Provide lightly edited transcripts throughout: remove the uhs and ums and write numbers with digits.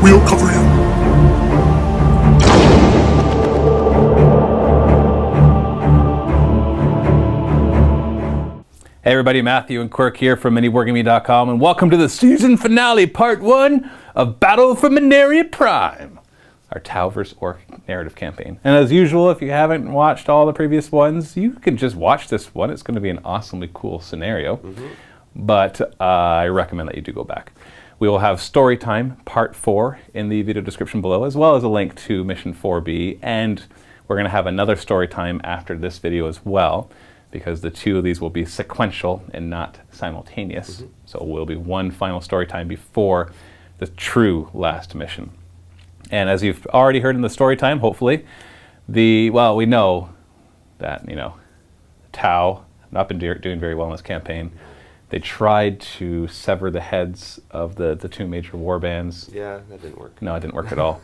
We'll cover you. Hey everybody, Matthew and Quirk here from MiniWarGaming.com, and welcome to the season finale, part 1 of Battle for Minaria Prime, our Tau vs. Ork narrative campaign. And as usual, if you haven't watched all the previous ones, you can just watch this one. It's going to be an awesomely cool scenario, but I recommend that you do go back. We will have story time, part 4, in the video description below, as well as a link to mission 4B, and we're going to have another story time after this video as well, because the two of these will be sequential and not simultaneous. So it will be one final story time before the true last mission. And as you've already heard in the story time, hopefully, we know that, Tau have not been doing very well in this campaign. They tried to sever the heads of the two major war bands. Yeah, that didn't work. No, it didn't work at all.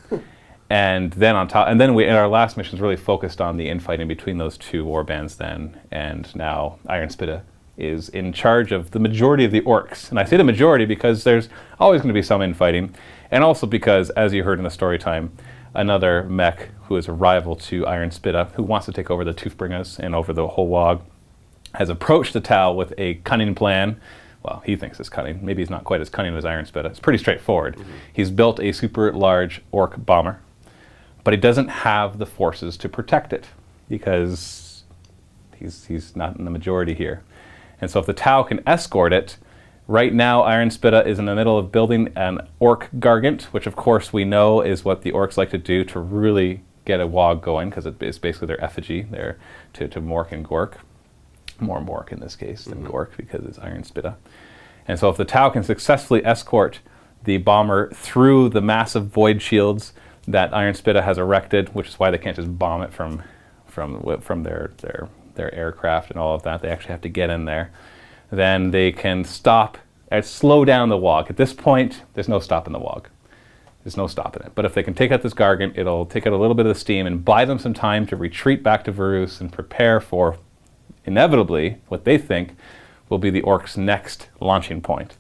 And then our last mission is really focused on the infighting between those two war bands then, and now Ironspitta is in charge of the majority of the orcs. And I say the majority because there's always going to be some infighting, and also because, as you heard in the story time, another mech who is a rival to Ironspitta, who wants to take over the Toothbringers and over the whole WOG, has approached the Tau with a cunning plan. Well, he thinks it's cunning. Maybe he's not quite as cunning as Ironspitta. It's pretty straightforward. He's built a super large Ork Bomber, but he doesn't have the forces to protect it because he's not in the majority here. And so if the Tau can escort it, right now Ironspitta is in the middle of building an Ork Gargant, which of course we know is what the orcs like to do to really get a WOG going, because it's basically their effigy there to Mork and Gork. More Mork in this case than Gork, because it's Ironspitta. And so if the Tau can successfully escort the bomber through the massive void shields that Ironspitta has erected, which is why they can't just bomb it from their aircraft and all of that. They actually have to get in there. Then they can slow down the WOG. At this point, there's no stopping the WOG. There's no stopping it. But if they can take out this Gargant, it'll take out a little bit of the steam and buy them some time to retreat back to Varus and prepare for, inevitably, what they think will be the orcs' next launching point.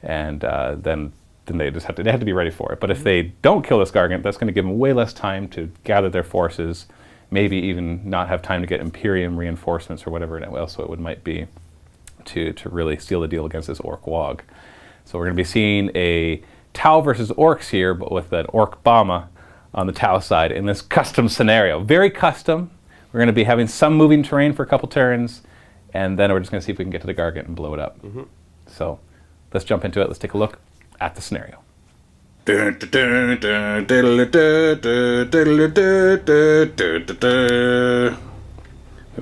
And then they have to be ready for it. But if they don't kill this Gargant, that's going to give them way less time to gather their forces, maybe even not have time to get Imperium reinforcements or whatever else it might be to really seal the deal against this Ork WOG. So we're going to be seeing a Tau versus Orcs here, but with an Ork Bomba on the Tau side in this custom scenario. Very custom. We're going to be having some moving terrain for a couple turns, and then we're just going to see if we can get to the Gargant and blow it up. So let's jump into it. Let's take a look at the scenario. We've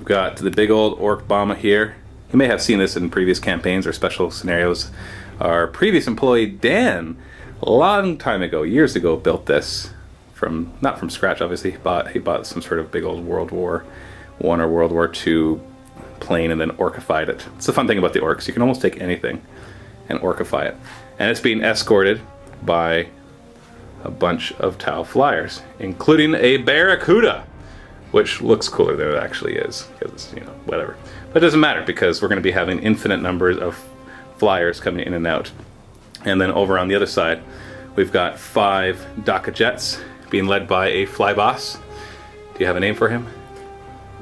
got the big old Ork Bomba here. You may have seen this in previous campaigns or special scenarios. Our previous employee, Dan, a long time ago, years ago, built this. Not from scratch, obviously. He bought some sort of big old World War I or World War II plane and then orcified it. It's the fun thing about the orcs. You can almost take anything and orcify it. And it's being escorted by a bunch of Tau flyers, including a Barracuda, which looks cooler than it actually is, because it's, whatever. But it doesn't matter, because we're going to be having infinite numbers of flyers coming in and out. And then over on the other side, we've got 5 Daka Jets being led by a fly boss. Do you have a name for him?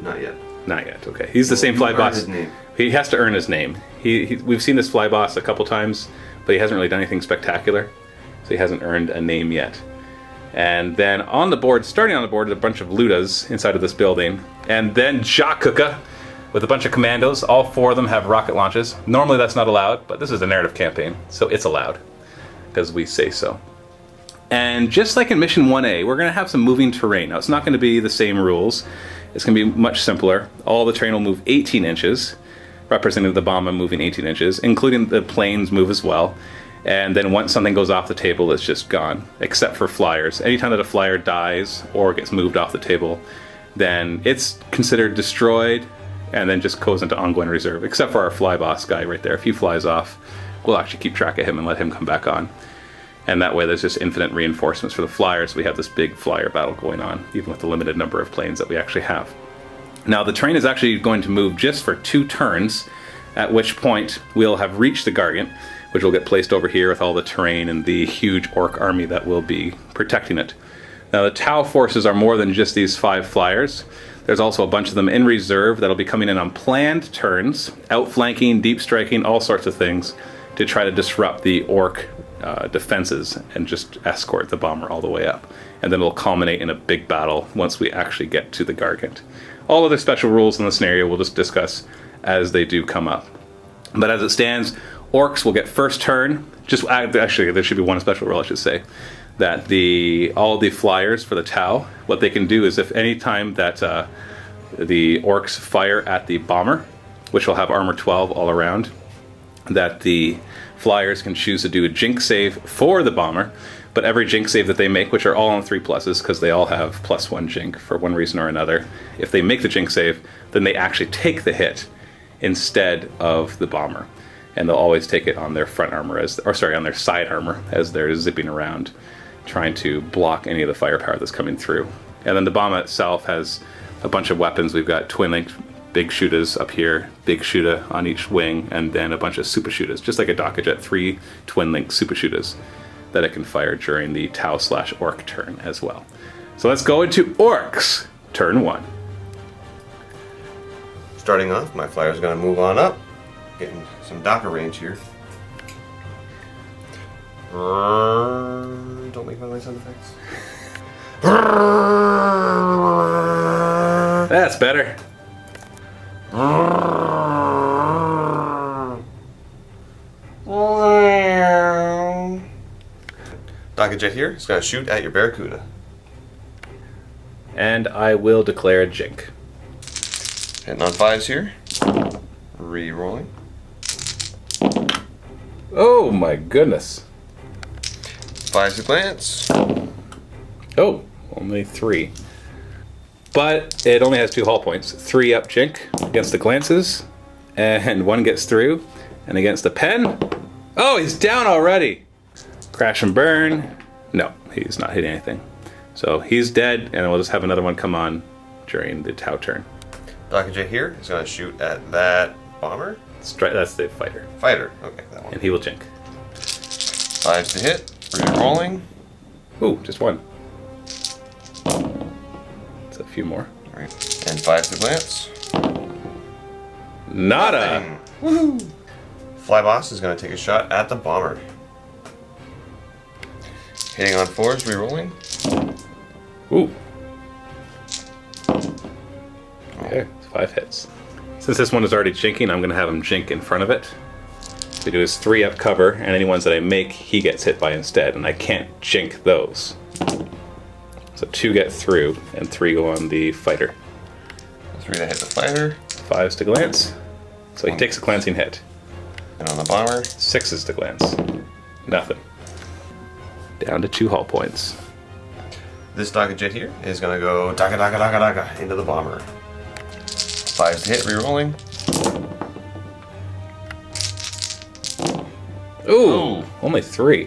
Not yet. Not yet, okay. He's the same fly boss. His name. He has to earn his name. We've seen this fly boss a couple times, but he hasn't really done anything spectacular, so he hasn't earned a name yet. And then on the board, starting on the board, is a bunch of Ludas inside of this building, and then Jakuka with a bunch of commandos. All 4 of them have rocket launches. Normally that's not allowed, but this is a narrative campaign, so it's allowed, because we say so. And just like in Mission 1A, we're going to have some moving terrain. Now, it's not going to be the same rules. It's going to be much simpler. All the terrain will move 18 inches, representing the bomba moving 18 inches, including the planes move as well. And then once something goes off the table, it's just gone, except for flyers. Anytime that a flyer dies or gets moved off the table, then it's considered destroyed and then just goes into ongoing reserve, except for our fly boss guy right there. If he flies off, we'll actually keep track of him and let him come back on. And that way there's just infinite reinforcements for the flyers. We have this big flyer battle going on, even with the limited number of planes that we actually have. Now the train is actually going to move just for 2 turns, at which point we'll have reached the Gargant. which will get placed over here with all the terrain and the huge orc army that will be protecting it. Now the Tau forces are more than just these 5 flyers. There's also a bunch of them in reserve that'll be coming in on planned turns, outflanking, deep striking, all sorts of things to try to disrupt the orc defenses and just escort the bomber all the way up. And then it'll culminate in a big battle once we actually get to the Gargant. All other special rules in the scenario we'll just discuss as they do come up. But as it stands, orcs will get first turn. Actually, there should be one special rule, I should say, that all the flyers for the Tau, what they can do is if any time that the orcs fire at the bomber, which will have armor 12 all around, that the flyers can choose to do a jink save for the bomber, but every jink save that they make, which are all on 3+, because they all have +1 jink for one reason or another, if they make the jink save, then they actually take the hit instead of the bomber. And they'll always take it on their front armor, on their side armor as they're zipping around, trying to block any of the firepower that's coming through. And then the bomber itself has a bunch of weapons. We've got twin-linked big shooters up here, big shooter on each wing, and then a bunch of super shooters, just like a Docker Jet, 3 twin-linked super shooters that it can fire during the Tau/orc turn as well. So let's go into orcs, turn 1. Starting off, my flyer's going to move on up, getting some Docker range here. Don't make my sound effects. That's better. Docker Jet here is going to shoot at your Barracuda. And I will declare a jink. Hitting on 5s here. Re-rolling. Oh my goodness. 5s to glance. Oh, only 3. But it only has 2 hull points. 3 up jink against the glances, and 1 gets through. And against the pen, oh, he's down already. Crash and burn. No, he's not hitting anything. So he's dead, and we'll just have another one come on during the Tau turn. Docker Jet here is going to shoot at that bomber. That's the fighter. Fighter, okay, that one. And he will jink. 5s to hit. Re-rolling. Ooh, just 1. It's a few more. All right. And 5s to glance. Nada. Woohoo! Fly Boss is going to take a shot at the bomber. Hitting on 4s, re-rolling. Ooh. Okay, 5 hits. Since this one is already jinking, I'm going to have him jink in front of it. We do his 3 up cover, and any ones that I make, he gets hit by instead, and I can't jink those. So 2 get through, and 3 go on the fighter. 3 to hit the fighter. 5s to glance. So he takes a glancing hit. And on the bomber. 6s to glance. Nothing. Down to 2 hull points. This Docker Jet here is going to go Daka into the bomber. 5s to hit, re-rolling. Ooh, only 3. You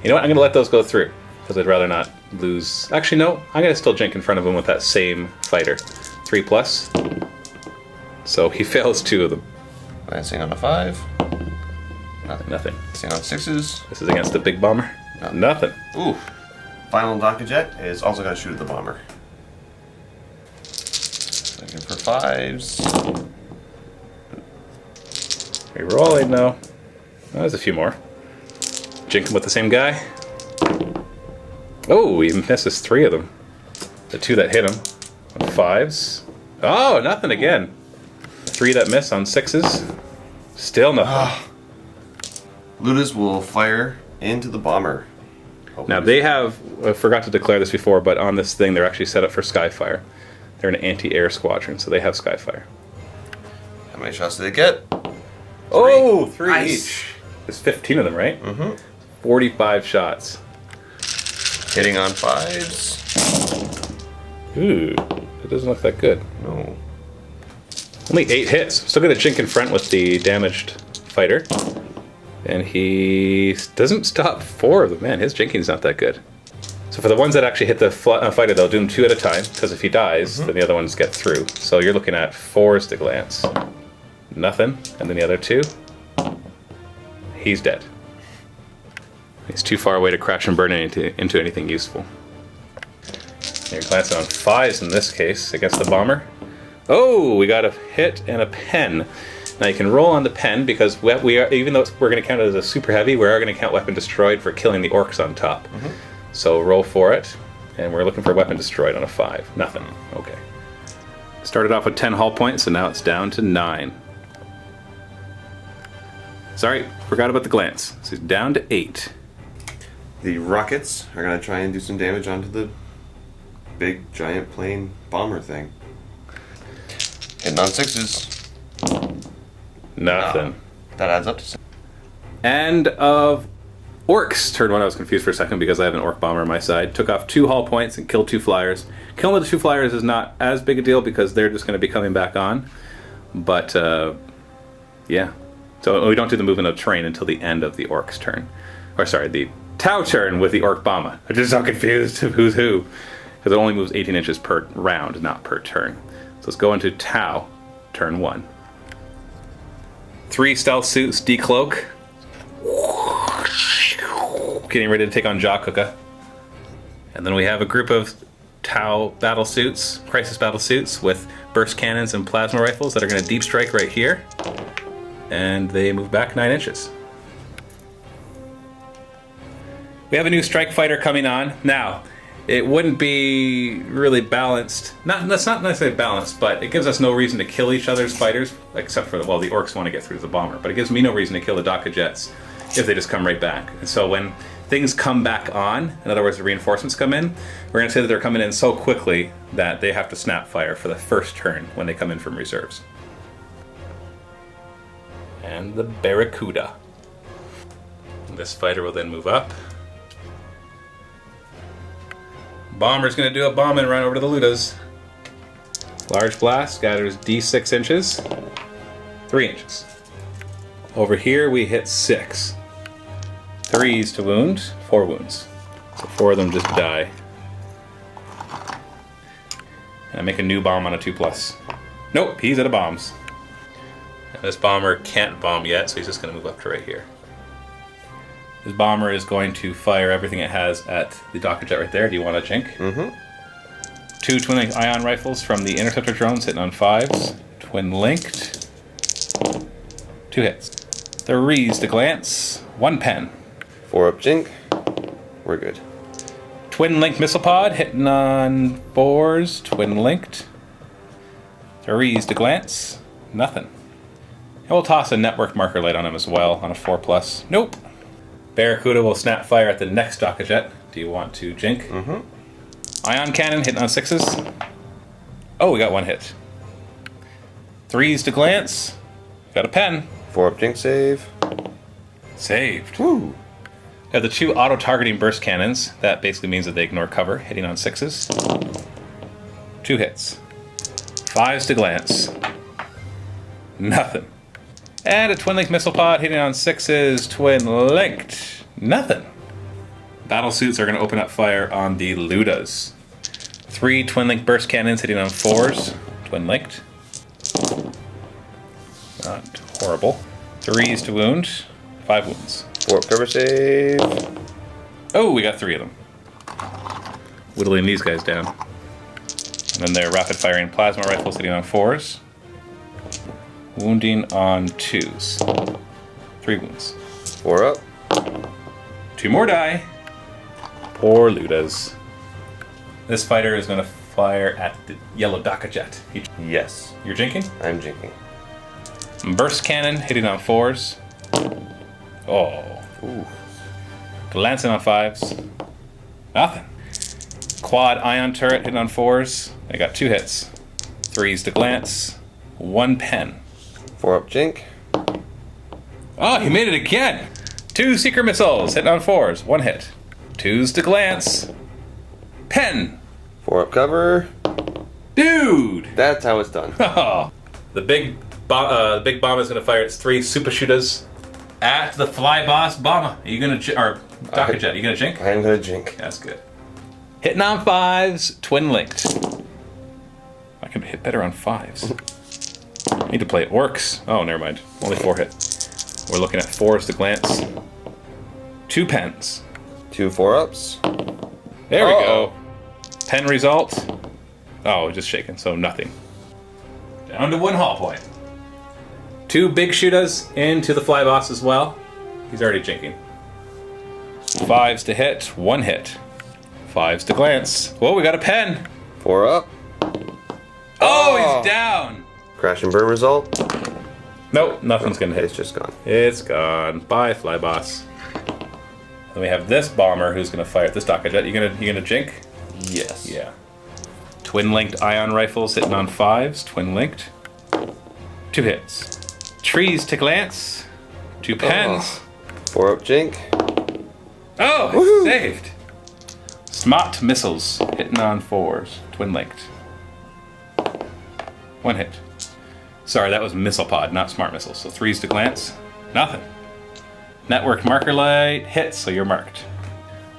know what? I'm going to let those go through, because I'd rather not lose. Actually, no. I'm going to still jink in front of him with that same fighter. 3+. So he fails 2 of them. Glancing on a 5. Nothing. Glancing on 6s. This is against the big bomber. Nothing. Ooh. Final Docker Jet is also going to shoot at the bomber. Looking for 5s. Rerolling, no. Oh, there's a few more. Jinking with the same guy. Oh, he misses 3 of them. The 2 that hit him. On 5s. Oh, nothing again. 3 that miss on 6s. Still nothing. Ludas will fire into the bomber. Now they have, I forgot to declare this before, but on this thing they're actually set up for Skyfire. They're an anti-air squadron, so they have Skyfire. How many shots do they get? 3 Nice. each. There's 15 of them, right? Mm-hmm. 45 shots. Hitting on 5s. Ooh, it doesn't look that good. No. Only 8 hits. Still got a jink in front with the damaged fighter. And he doesn't stop 4 of them. Man, his jinking's not that good. So for the ones that actually hit the fighter, they'll do them 2 at a time, because if he dies, then the other ones get through. So you're looking at 4s to glance. Nothing. And then the other 2. he's dead. He's too far away to crash and burn into anything useful. You're glancing on 5s in this case against the bomber. Oh, we got a hit and a pen. Now you can roll on the pen because we are, even though we're going to count it as a super heavy, we are going to count weapon destroyed for killing the orcs on top. So roll for it, and we're looking for weapon destroyed on a 5. Nothing. Okay. Started off with 10 hull points, and now it's down to 9. Sorry, forgot about the glance. So it's down to 8. The rockets are going to try and do some damage onto the big giant plane bomber thing. Hitting on 6s. Nothing. That adds up to 6. End of orcs. Turn 1, I was confused for a second because I have an orc bomber on my side. Took off 2 hull points and killed 2 flyers. Killing with the 2 flyers is not as big a deal because they're just going to be coming back on. But, yeah. So we don't do the movement of terrain until the end of the orc's turn. Or sorry, the Tau turn with the Ork Bomba. I'm just so confused of who's who. Because it only moves 18 inches per round, not per turn. So let's go into Tau, turn 1. 3 stealth suits, decloak. Getting ready to take on Jakuka. And then we have a group of Tau battle suits, crisis battle suits, with burst cannons and plasma rifles that are going to deep strike right here. And they move back 9 inches. We have a new strike fighter coming on. Now, it wouldn't be really balanced. That's not necessarily balanced, but it gives us no reason to kill each other's fighters, except for, well, the orcs want to get through the bomber. But it gives me no reason to kill the Daka jets if they just come right back. And so when things come back on, in other words, the reinforcements come in, we're going to say that they're coming in so quickly that they have to snap fire for the first turn when they come in from reserves. And the Barracuda. This fighter will then move up. Bomber's going to do a bomb and run over to the Ludas. Large blast scatters D6 inches. 3 inches. Over here we hit 6. 3s to wound, 4 wounds. So 4 of them just die. And I make a new bomb on a 2+. Nope, he's out of bombs. And this bomber can't bomb yet, so he's just going to move up to right here. This bomber is going to fire everything it has at the Daka jet right there. Do you want to jink? 2 twin-linked ion rifles from the interceptor drones hitting on 5s. Twin-linked. 2 hits. 3s to glance. 1 pen. 4 up jink. We're good. Twin-linked missile pod hitting on 4s. Twin-linked. 3s to glance. Nothing. And we'll toss a network marker light on him as well on a 4+. Nope. Barracuda will snap fire at the next Daka jet. Do you want to jink? Ion cannon hitting on 6s. Oh, we got 1 hit. 3s to glance. Got a pen. 4 up jink save. Saved. Woo! We have the 2 auto-targeting burst cannons. That basically means that they ignore cover, hitting on 6s. 2 hits. 5s to glance. Nothing. And a twin-linked missile pod hitting on 6s, twin-linked. Nothing. Battle suits are going to open up fire on the Ludas. 3 twin-linked burst cannons hitting on 4s, twin-linked. Not horrible. 3s to wound, 5 wounds. 4 up cover save. Oh, we got 3 of them. Whittling these guys down. And then they're rapid-firing plasma rifles hitting on 4s. Wounding on 2s. 3 wounds. 4 up. 2 more die. Poor Ludas. This fighter is going to fire at the yellow Daka jet. Yes. You're jinking? I'm jinking. Burst cannon hitting on 4s. Oh. Ooh. Glancing on 5s. Nothing. Quad ion turret hitting on 4s. I got 2 hits. 3s to glance. 1 pen. 4 up jink. Oh, he made it again! 2 seeker missiles hitting on 4s. 1 hit. 2s to glance. Pen. 4 up cover. Dude! That's how it's done. Oh. The big bomb is going to fire its 3 super shooters at the fly boss bomber. Are you going to or Daka jet? Are you going to jink? I am going to jink. That's good. Hitting on 5s, twin linked. I can hit better on 5s. Need to play orcs. Oh, never mind. Only 4 hit. We're looking at 4s to glance. 2 pens. 2 4-ups. There we go. Pen result. Oh, just shaking, so nothing. Down to 1 hull point. 2 big shootas into the fly boss as well. He's already jinking. 5s to hit, 1 hit. 5s to glance. Whoa, we got a pen. 4-up. Oh, he's down. Crash and burn result. Nope, nothing's gonna hit. It's just gone. It's gone. Bye, fly boss. Then we have this bomber who's gonna fire at this Docker Jet. You gonna jink? Yes. Yeah. Twin linked ion rifles hitting on 5s. Twin linked. 2 hits. Trees to glance. 2 pens. 4-up jink. Oh, Woohoo. saved. Smart missiles hitting on 4s. Twin linked. 1 hit. Sorry, that was missile pod, not smart missiles. So 3s to glance. Nothing. Network marker light hits, so you're marked.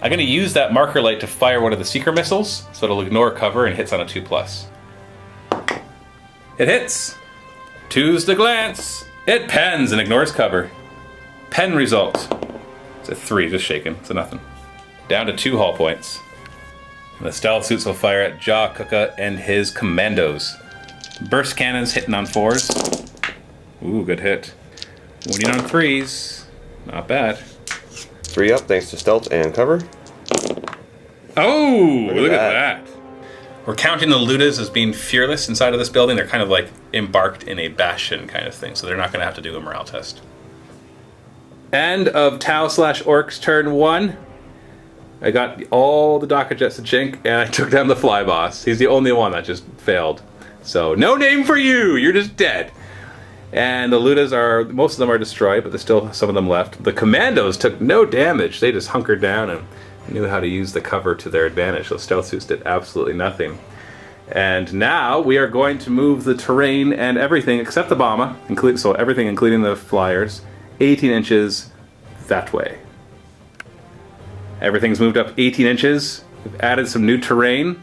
I'm going to use that marker light to fire one of the seeker missiles, so it'll ignore cover and hits on a 2+. It hits. 2s to glance. It pens and ignores cover. Pen result. It's a 3, just shaking. It's a nothing. Down to 2 hull points. And the stealth suits will fire at Jaw Kuka and his commandos. Burst cannons hitting on 4s. Ooh, good hit. Winning on 3s. Not bad. 3-up thanks to stealth and cover. Oh, look at that. We're counting the Ludas as being fearless inside of this building. They're kind of like embarked in a bastion kind of thing, so they're not going to have to do a morale test. End of Tau/Orcs turn 1. I got all the Docker Jets to jink, and I took down the fly boss. He's the only one that just failed. So, no name for you! You're just dead. And the Ludas are, most of them are destroyed, but there's still some of them left. The commandos took no damage. They just hunkered down and knew how to use the cover to their advantage. Those stealth suits did absolutely nothing. And now we are going to move the terrain and everything except the bomba, so everything including the flyers, 18 inches that way. Everything's moved up 18 inches. We've added some new terrain.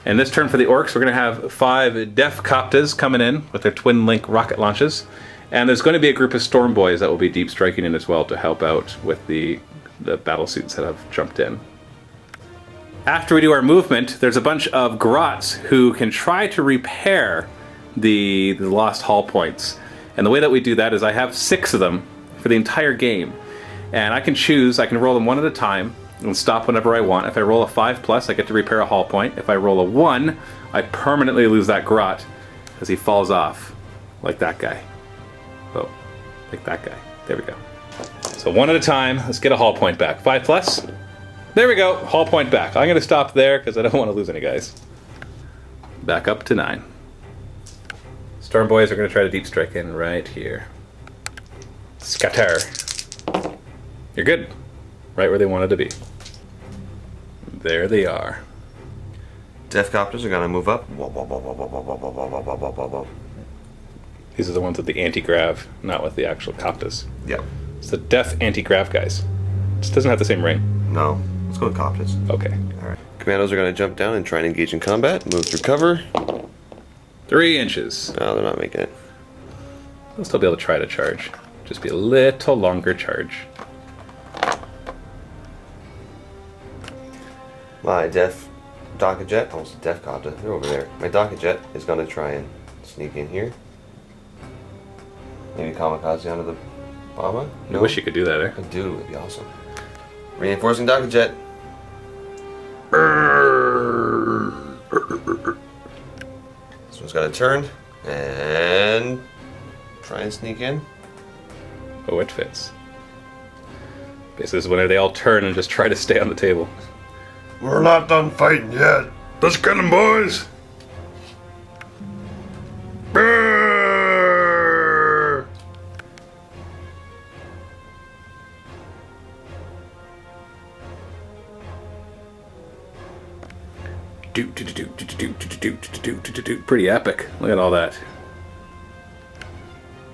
And this turn for the Orcs, we're going to have 5 Def Coptas coming in with their twin link rocket launches. And there's going to be a group of Storm Boys that will be deep striking in as well to help out with the battle suits that have jumped in. After we do our movement, there's a bunch of Grots who can try to repair the lost hull points. And the way that we do that is I have 6 of them for the entire game. And I can choose, I can roll them one at a time and stop whenever I want. If I roll a 5+, I get to repair a hull point. If I roll a 1, I permanently lose that Grot as he falls off, like that guy. Oh, like that guy. There we go. So one at a time, let's get a hull point back. 5+. There we go, hull point back. I'm gonna stop there because I don't want to lose any guys. Back up to 9. Storm Boys are gonna try to deep strike in right here. Scatter. You're good. Right where they wanted to be. There they are. Def Copters are gonna move up. These are the ones with the anti-grav, not with the actual Coptas. Yep. It's the Def anti-grav guys. Just doesn't have the same ring. No. Let's go with Copters. Okay. Alright. Commandos are gonna jump down and try and engage in combat. Move through cover. 3 inches. No, they're not making it. They'll still be able to try to charge. Just be a little longer charge. My Docker Jet, almost a Def Copter, they're over there. My Docker Jet is going to try and sneak in here. Maybe kamikaze onto the bomber? I wish you could do that, eh? I do, it'd be awesome. Reinforcing Docker Jet. This one's got to turn and try and sneak in. Oh, it fits. This is when they all turn and just try to stay on the table. We're not done fighting yet. Let's get them, boys! Brrr! Pretty epic. Look at all that.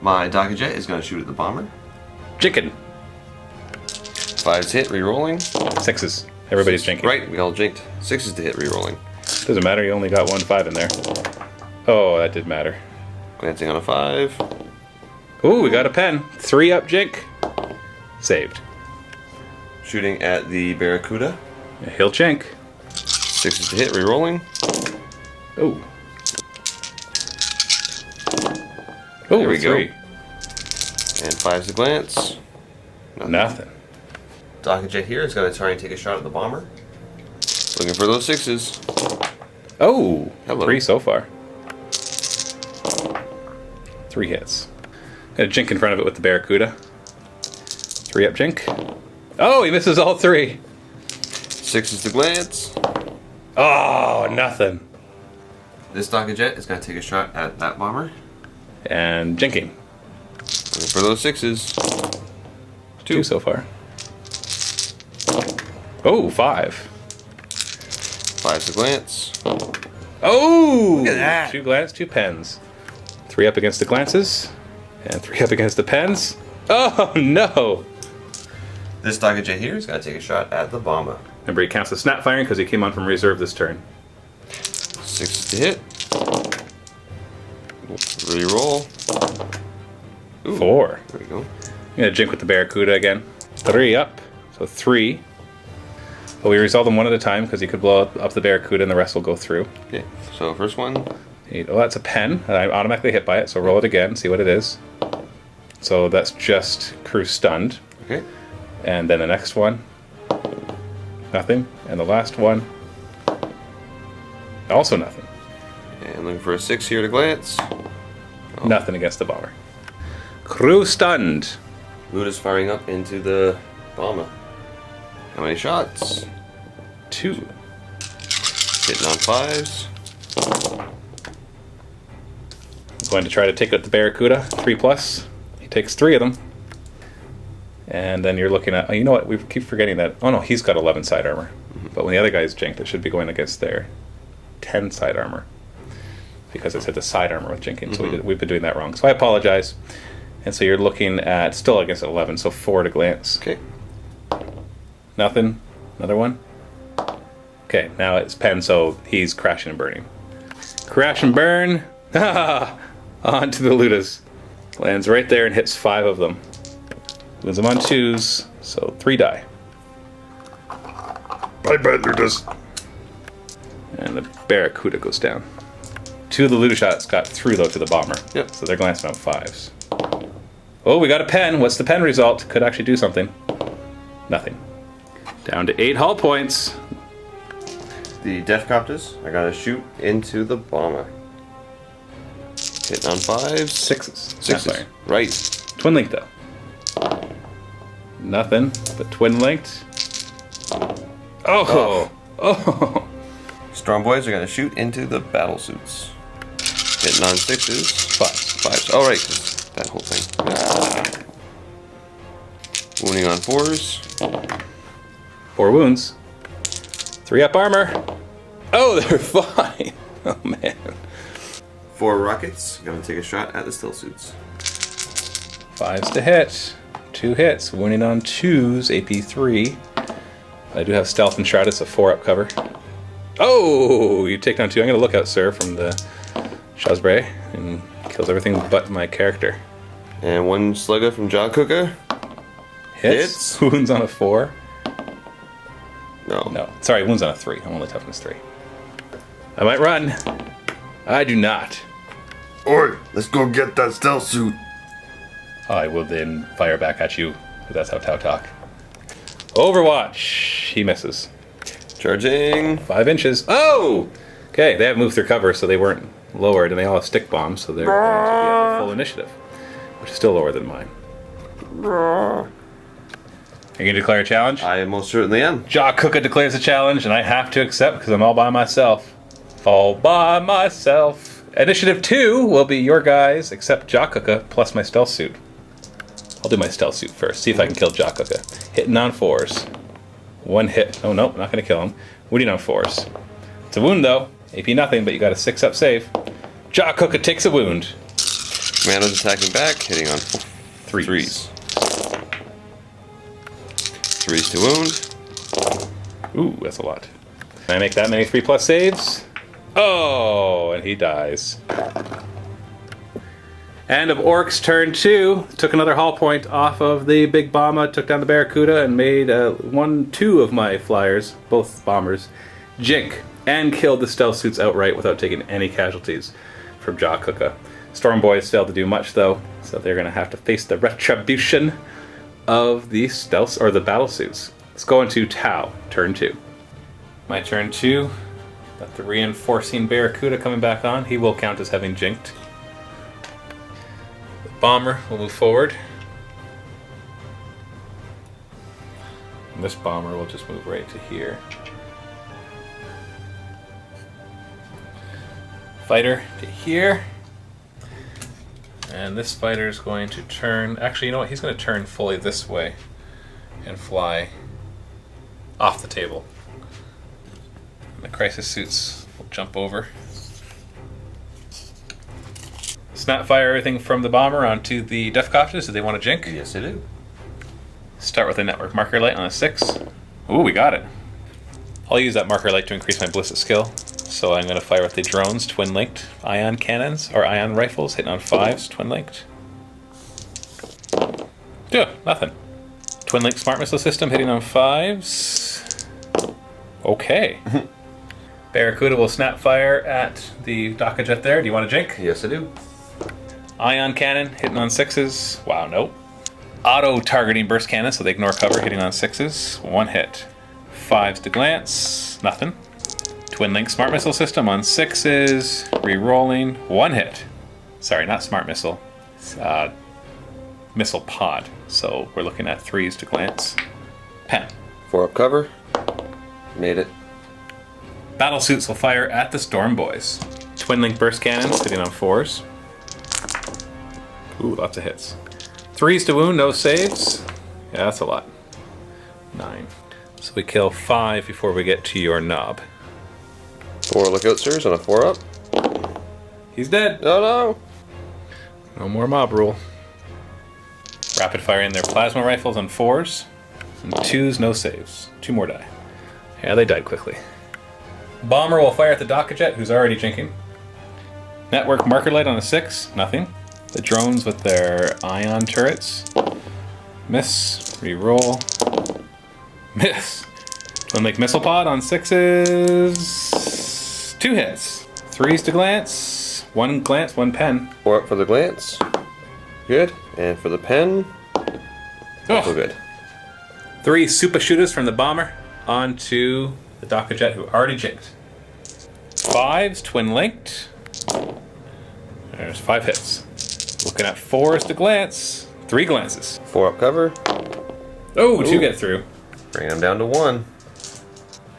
My Docker Jet is going to shoot at the bomber. Chicken. 5s hit, re-rolling. 6s. Everybody's jinking. Right, we all jinked. 6s to hit, re-rolling. Doesn't matter, you only got 1 5 in there. Oh, that did matter. Glancing on a 5. Ooh, we got a pen. 3 up, Jink. Saved. Shooting at the Barracuda. He'll Jink. 6s to hit, re-rolling. Ooh. There we go. 3. And 5s to glance. Nothing. Docket Jet here is going to try and take a shot at the bomber. Looking for those 6s. Oh, Hello. 3 so far. 3 hits. Got a Jink in front of it with the Barracuda. 3 up Jink. Oh, he misses all 3. 6s to glance. Oh, nothing. This Docket Jet is going to take a shot at that bomber. And Jinking. Looking for those 6s. 2 so far. Oh, 5. 5s to glance. Oh! Look at that. 2 glance, 2 pens. 3 up against the glances. And 3 up against the pens. Oh, no! This Docket Jet here is going to take a shot at the bomber. Remember, he counts the snap firing because he came on from reserve this turn. 6s to hit. Reroll. Ooh, 4. There we go. I'm going to Jink with the Barracuda again. 3 up. So 3. But we resolve them one at a time because he could blow up the Barracuda and the rest will go through. Okay, so first one. Oh, that's a pen. And I'm automatically hit by it, so roll it again, see what it is. So that's just crew stunned. Okay. And then the next one, nothing. And the last one, also nothing. And looking for a 6 here to glance. Oh. Nothing against the bomber. Crew stunned. Luda's firing up into the bomber. How many shots? 2. Hitting on 5s. Going to try to take out the Barracuda, 3 plus. He takes 3 of them. And then you're looking at, oh, you know what, we keep forgetting that. Oh no, he's got 11 side armor. But when the other guy's jinked, it should be going against their 10 side armor. Because it's hit the side armor with jinking, so we've been doing that wrong. So I apologize. And so you're looking at, still against 11, so 4 to glance. Okay. Nothing. Another one. Okay, now it's pen, so he's crashing and burning. Crash and burn. Onto the Ludas. Lands right there and hits 5 of them. Wins them on 2s, so 3 die. Bye bye, Ludas. And the Barracuda goes down. 2 of the Luda shots got through, though, to the bomber. Yep. So they're glancing on 5s. Oh, we got a pen. What's the pen result? Could actually do something. Nothing. Down to 8 hull points. The Defcopters are going to shoot into the bomber. Hitting on 5s. 6s. 6s. Right. Twin link, though. Nothing, but twin linked. Oh! Oh! Storm Boys are going to shoot into the battle suits. Hitting on 6s. 5s. 5s. Oh, right. That whole thing. Wounding on 4s. 4 wounds. 3 up armor. Oh, they're fine. Oh, man. 4 rockets. Going to take a shot at the still suits. 5s to hit. 2 hits. Wounding on 2s. AP 3. I do have stealth and shroud. It's a 4 up cover. Oh, you take down 2. I'm going to look out, sir, from the Shazbray. And kills everything but my character. And 1 slugger from Jaw Cooker. Hits. Wounds on a 4. No. No. Sorry, wounds on a 3. I'm only toughness 3. I might run. I do not. Oi, let's go get that stealth suit. I will then fire back at you, because that's how Tau talk. Overwatch. He misses. Charging. 5 inches. Oh! Okay, they have moved through cover, so they weren't lowered, and they all have stick bombs, so they're going to be at the full initiative, which is still lower than mine. Are you going to declare a challenge? I most certainly am. Jaw Cooker declares a challenge, and I have to accept because I'm all by myself. All by myself. Initiative 2 will be your guys, except Jaw Cooker plus my stealth suit. I'll do my stealth suit first, see if I can kill Jaw Cooker. Hitting on 4s. 1 hit. Oh, nope, not going to kill him. Wounding on 4s. It's a wound, though. AP nothing, but you got a 6 up save. Jaw Cooker takes a wound. Commando's attacking back, hitting on 3s. 3s to wound. Ooh, that's a lot. Can I make that many 3 plus saves? Oh, and he dies. End of Ork's turn 2. Took another hull point off of the big bomba, took down the Barracuda, and made 1-2 of my flyers, both bombers, jink, and killed the stealth suits outright without taking any casualties from Jaw Cooka. Storm Boys failed to do much though, so they're going to have to face the retribution of the stealth or the battle suits. Let's go into Tau, turn 2. My turn 2. Got the reinforcing Barracuda coming back on. He will count as having jinked. The bomber will move forward. And this bomber will just move right to here. Fighter to here. And this fighter is going to turn... Actually, you know what? He's going to turn fully this way and fly off the table. And the crisis suits will jump over. Snapfire everything from the bomber onto the Deathcopters. Do they want to jink? Yes, they do. Start with a network marker light on a 6. Ooh, we got it. I'll use that marker light to increase my ballistic skill. So I'm going to fire with the drones, twin-linked ion cannons, or ion rifles, hitting on 5s, twin-linked. Yeah, nothing. Twin-linked smart missile system, hitting on 5s. Okay. Barracuda will snap fire at the Dakka jet there. Do you want to jink? Yes, I do. Ion cannon, hitting on 6s. Wow, nope. Auto-targeting burst cannon, so they ignore cover, hitting on 6s. 1 hit. 5s to glance, nothing. Twin Link Smart Missile System on 6s, re-rolling, 1 hit. Sorry, not Smart Missile. Missile Pod. So we're looking at 3s to glance. Pen. 4 up cover. Made it. Battle suits will fire at the Storm Boys. Twin Link Burst Cannons hitting on 4s. Ooh, lots of hits. 3s to wound, no saves. Yeah, that's a lot. 9. So we kill 5 before we get to your knob. 4 lookout sirs on a 4 up. He's dead. Oh no! No more mob rule. Rapid firing their plasma rifles on 4s. And 2s, no saves. 2 more die. Yeah, they died quickly. Bomber will fire at the Dakka jet, who's already jinking. Network marker light on a 6, nothing. The drones with their ion turrets. Miss, re-roll. Miss. Twin Link Missile Pod on 6s. 2 hits. 3s to glance. 1 glance, 1 pen. 4 up for the glance. Good. And for the pen. Also good. 3 super shooters from the bomber onto the Dakka jet, who already jinked. 5s, twin linked. There's 5 hits. Looking at 4s to glance. 3 glances. 4 up cover. Oh, 2 get through. Bring them down to 1.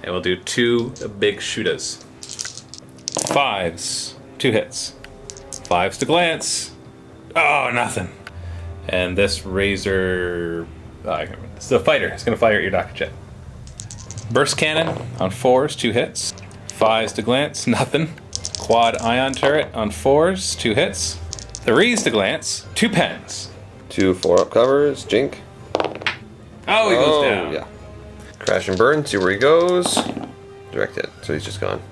And we'll do 2 big shooters. 5s, 2 hits. 5s to glance. Oh, nothing. And this Razor... it's the fighter. It's going to fire at your Dakka jet. Burst cannon on 4s, 2 hits. 5s to glance, nothing. Quad ion turret on 4s, 2 hits. 3s to glance, 2 pens. 2 4 up covers, jink. Oh, he goes down. Yeah. Crash and burn, see where he goes. Direct hit, so he's just gone.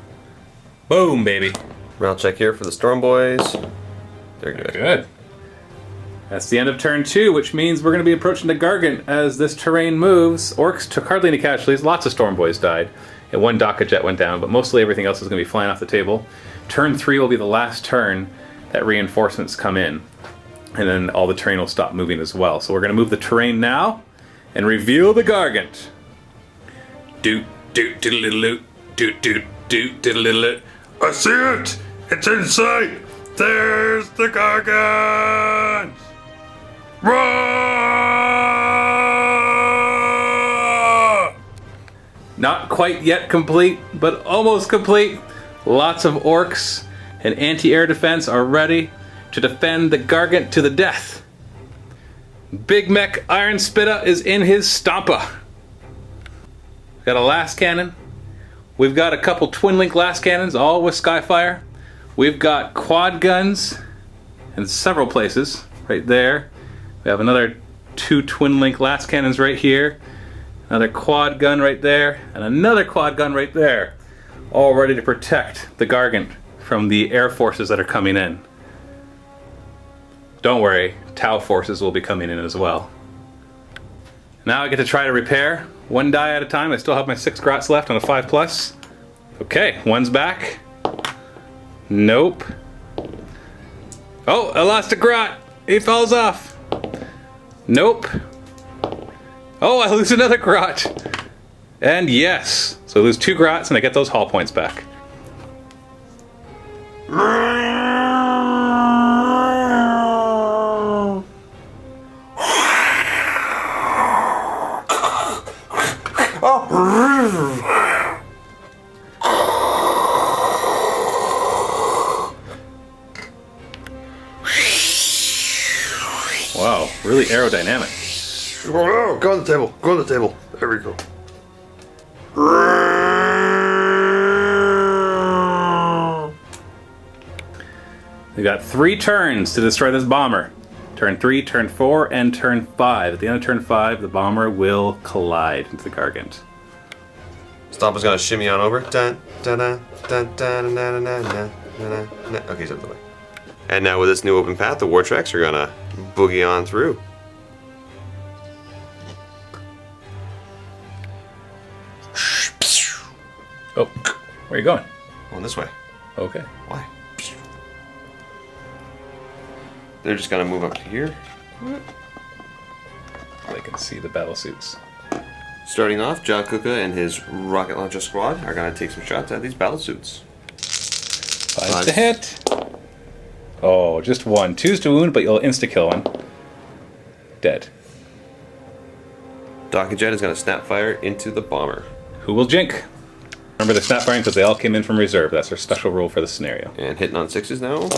Boom, baby. Round check here for the Storm Boys. They're good. Good. That's the end of turn 2, which means we're going to be approaching the Gargant as this terrain moves. Orcs took hardly any casualties. Lots of Storm Boys died. And 1 Dakka jet went down, but mostly everything else is going to be flying off the table. Turn 3 will be the last turn that reinforcements come in. And then all the terrain will stop moving as well. So we're going to move the terrain now and reveal the Gargant. Doot, doot, diddle-diddle-doot, doot, doot, doot, diddle-diddle-doot. I see it! It's in sight! There's the Gargant! Roar! Not quite yet complete, but almost complete. Lots of orcs and anti-air defense are ready to defend the Gargant to the death. Big Mech Ironspitta is in his stompa. Got a last cannon. We've got a couple twin link last cannons, all with Skyfire. We've got quad guns in several places. Right there. We have another 2 twin link last cannons right here. Another quad gun right there. And another quad gun right there. All ready to protect the Gargant from the air forces that are coming in. Don't worry, Tau forces will be coming in as well. Now I get to try to repair one die at a time. I still have my 6 grots left on a 5+. Okay, one's back. Nope. Oh, I lost a grot. He falls off. Nope. Oh, I lose another grot. And yes. So I lose 2 grots and I get those hull points back. Wow, really aerodynamic. Oh, go on the table. Go on the table. There we go. We got 3 turns to destroy this bomber. Turn 3, turn 4, and turn 5. At the end of turn 5, the bomber will collide into the Gargant. Stompa's gonna shimmy on over. Dun, dun, dun, dun, dun, dun, dun, dun, dun, dun, dun. Okay, he's out of the way. And now with this new open path, the war tracks are gonna boogie on through. Oh, where are you going? Going this way. Okay. Why? They're just gonna move up to here. They can see the battle suits. Starting off, Jakuka and his rocket launcher squad are gonna take some shots at these battle suits. 5 to hit. Oh, just 1. 2's to wound, but you'll insta-kill one. Dead. Jet is gonna snap fire into the bomber. Who will jink? Remember, they're snap firing because they all came in from reserve. That's their special rule for the scenario. And hitting on 6s now.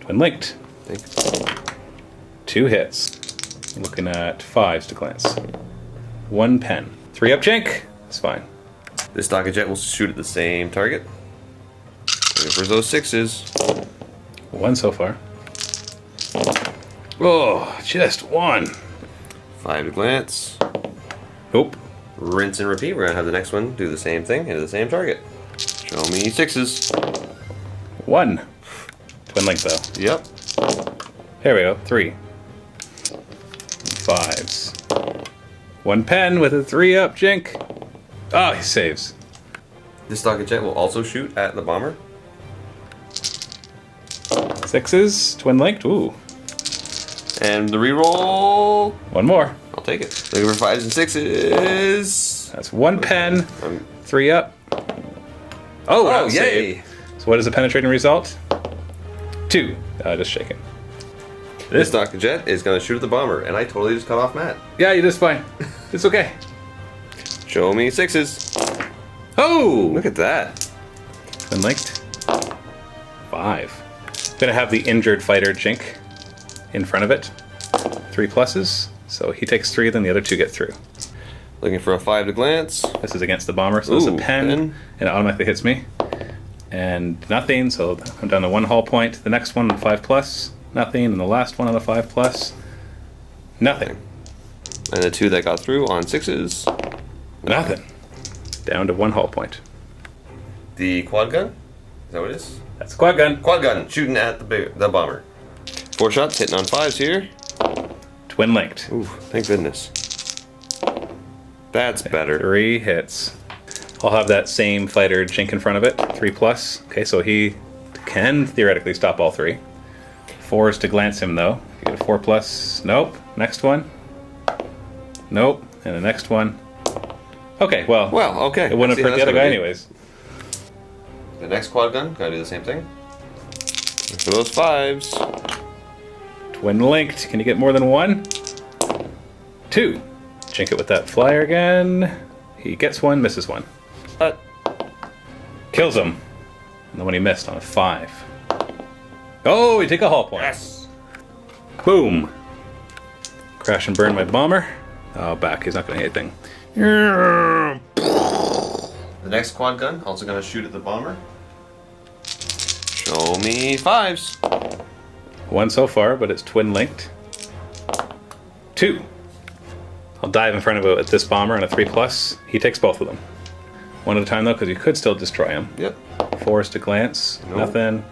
Twin linked. 2 hits. Looking at 5s to glance. 1 pen. 3 up jink. It's fine. This Jet will shoot at the same target. Looking for those 6s. 1 so far. Oh, just 1. 5 to glance. Nope. Rinse and repeat. We're gonna have the next one do the same thing into the same target. Show me 6s. 1. Twin link though. Yep. Here we go. 3. 5s. 1 pen with a 3 up jink. Oh, he saves. This Jet will also shoot at the bomber. 6s. Twin linked. Ooh. And the reroll. 1 more. I'll take it. Looking for 5s and 6s. That's 1 pen. 3 up. Oh, Oh, yay! yay! So what is the penetrating result? 2. Just shaking. This Jet is gonna shoot at the bomber, and I totally just cut off Matt. Yeah, you did fine. It's okay. Show me 6s. Oh! Look at that. Twin linked. 5. Gonna have the injured fighter jink in front of it. 3 pluses. So he takes 3, then the other 2 get through. Looking for a 5 to glance. This is against the bomber, so it's a Ooh, pen, and it automatically hits me. And nothing, so I'm down to 1 hull point. The next one, 5+, nothing, and the last one on a 5+, nothing. And the 2 that got through on 6s. Nothing. Down to 1 hull point. The quad gun? Is that what it is? That's a quad gun. Quad gun shooting at the bomber. 4 shots hitting on 5s here. Twin linked. Ooh, thank goodness. That's better. 3 hits. I'll have that same fighter jink in front of it. 3+. Okay, so he can theoretically stop all 3. 4 is to glance him though. You get a 4+. Nope. Next one. Nope. And the next one. Okay, well. Well, okay. It wouldn't have hurt the other guy anyways. The next quad gun, gotta do the same thing. For those 5s. Twin linked. Can you get more than 1? 2. Jink it with that flyer again. He gets 1, misses 1. Kills him. And the one he missed on a 5. Oh, he took a hull point. Yes. Boom. Crash and burn my bomber. Oh, back. He's not going to hit anything. The next quad gun, also gonna shoot at the bomber. Show me 5s. 1 so far, but it's twin linked. 2. I'll dive in front of it with this bomber on a 3+. He takes both of them. 1 at a time though, because you could still destroy him. Yep. 4 is to glance. Nope. Nothing.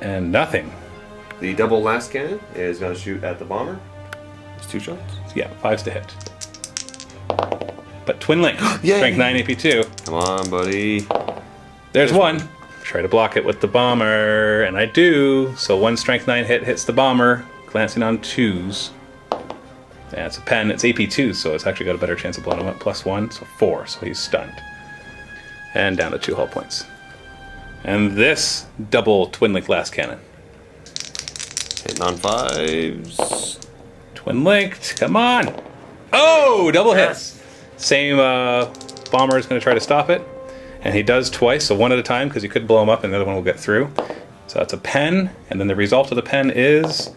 And nothing. The double last cannon is going to shoot at the bomber. It's 2 shots. Yeah, 5s to hit. But twin link, Yay. strength 9 AP2. Come on, buddy. There's one. Try to block it with the bomber, and I do. So 1 strength 9 hit hits the bomber, glancing on 2s. Yeah, it's a pen. It's AP2, so it's actually got a better chance of blowing him up. +1, so 4, so he's stunned. And down to 2 hull points. And this double twin link last cannon. Hitting on 5s. Twin linked, come on! Oh, double hits! Same bomber is going to try to stop it. And he does twice, so 1 at a time, because you could blow him up and the other one will get through. So that's a pen, and then the result of the pen is